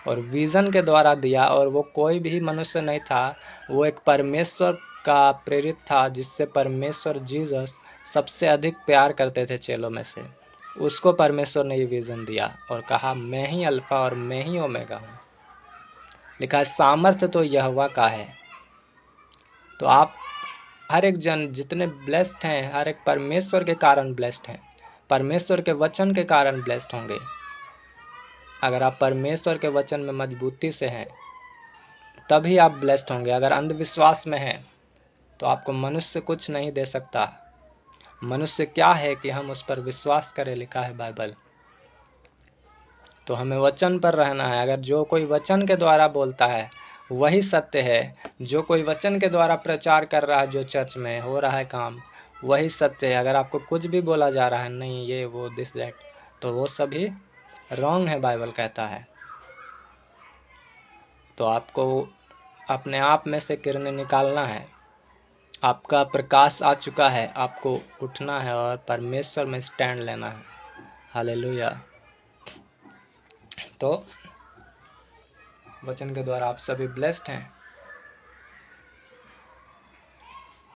और विजन के द्वारा दिया। और वो कोई भी मनुष्य नहीं था, वो एक परमेश्वर का प्रेरित था, जिससे परमेश्वर जीसस सबसे अधिक प्यार करते थे चेलों में से। उसको परमेश्वर ने ये विजन दिया और कहा मैं ही अल्फा और मैं ही ओमेगा हूँ। लिखा है सामर्थ्य तो यहोवा का है। तो आप हर एक जन जितने ब्लेस्ड हैं, हर एक परमेश्वर के कारण ब्लेस्ड हैं, परमेश्वर के वचन के कारण ब्लेस्ड होंगे। अगर आप परमेश्वर के वचन में मजबूती से हैं तभी आप ब्लेस्ड होंगे। अगर अंधविश्वास में हैं तो आपको मनुष्य कुछ नहीं दे सकता। मनुष्य क्या है कि हम उस पर विश्वास करें, लिखा है बाइबल। तो हमें वचन पर रहना है। अगर जो कोई वचन के द्वारा बोलता है वही सत्य है, जो कोई वचन के द्वारा प्रचार कर रहा है, जो चर्च में हो रहा है काम, वही सत्य है। अगर आपको कुछ भी बोला जा रहा है, नहीं ये वो दिस दैट, तो वो सभी रॉन्ग है, बाइबल कहता है। तो आपको अपने आप में से किरणें निकालना है। आपका प्रकाश आ चुका है, आपको उठना है और परमेश्वर में स्टैंड लेना है। हालेलुया। तो वचन के द्वारा आप सभी ब्लेस्ड हैं।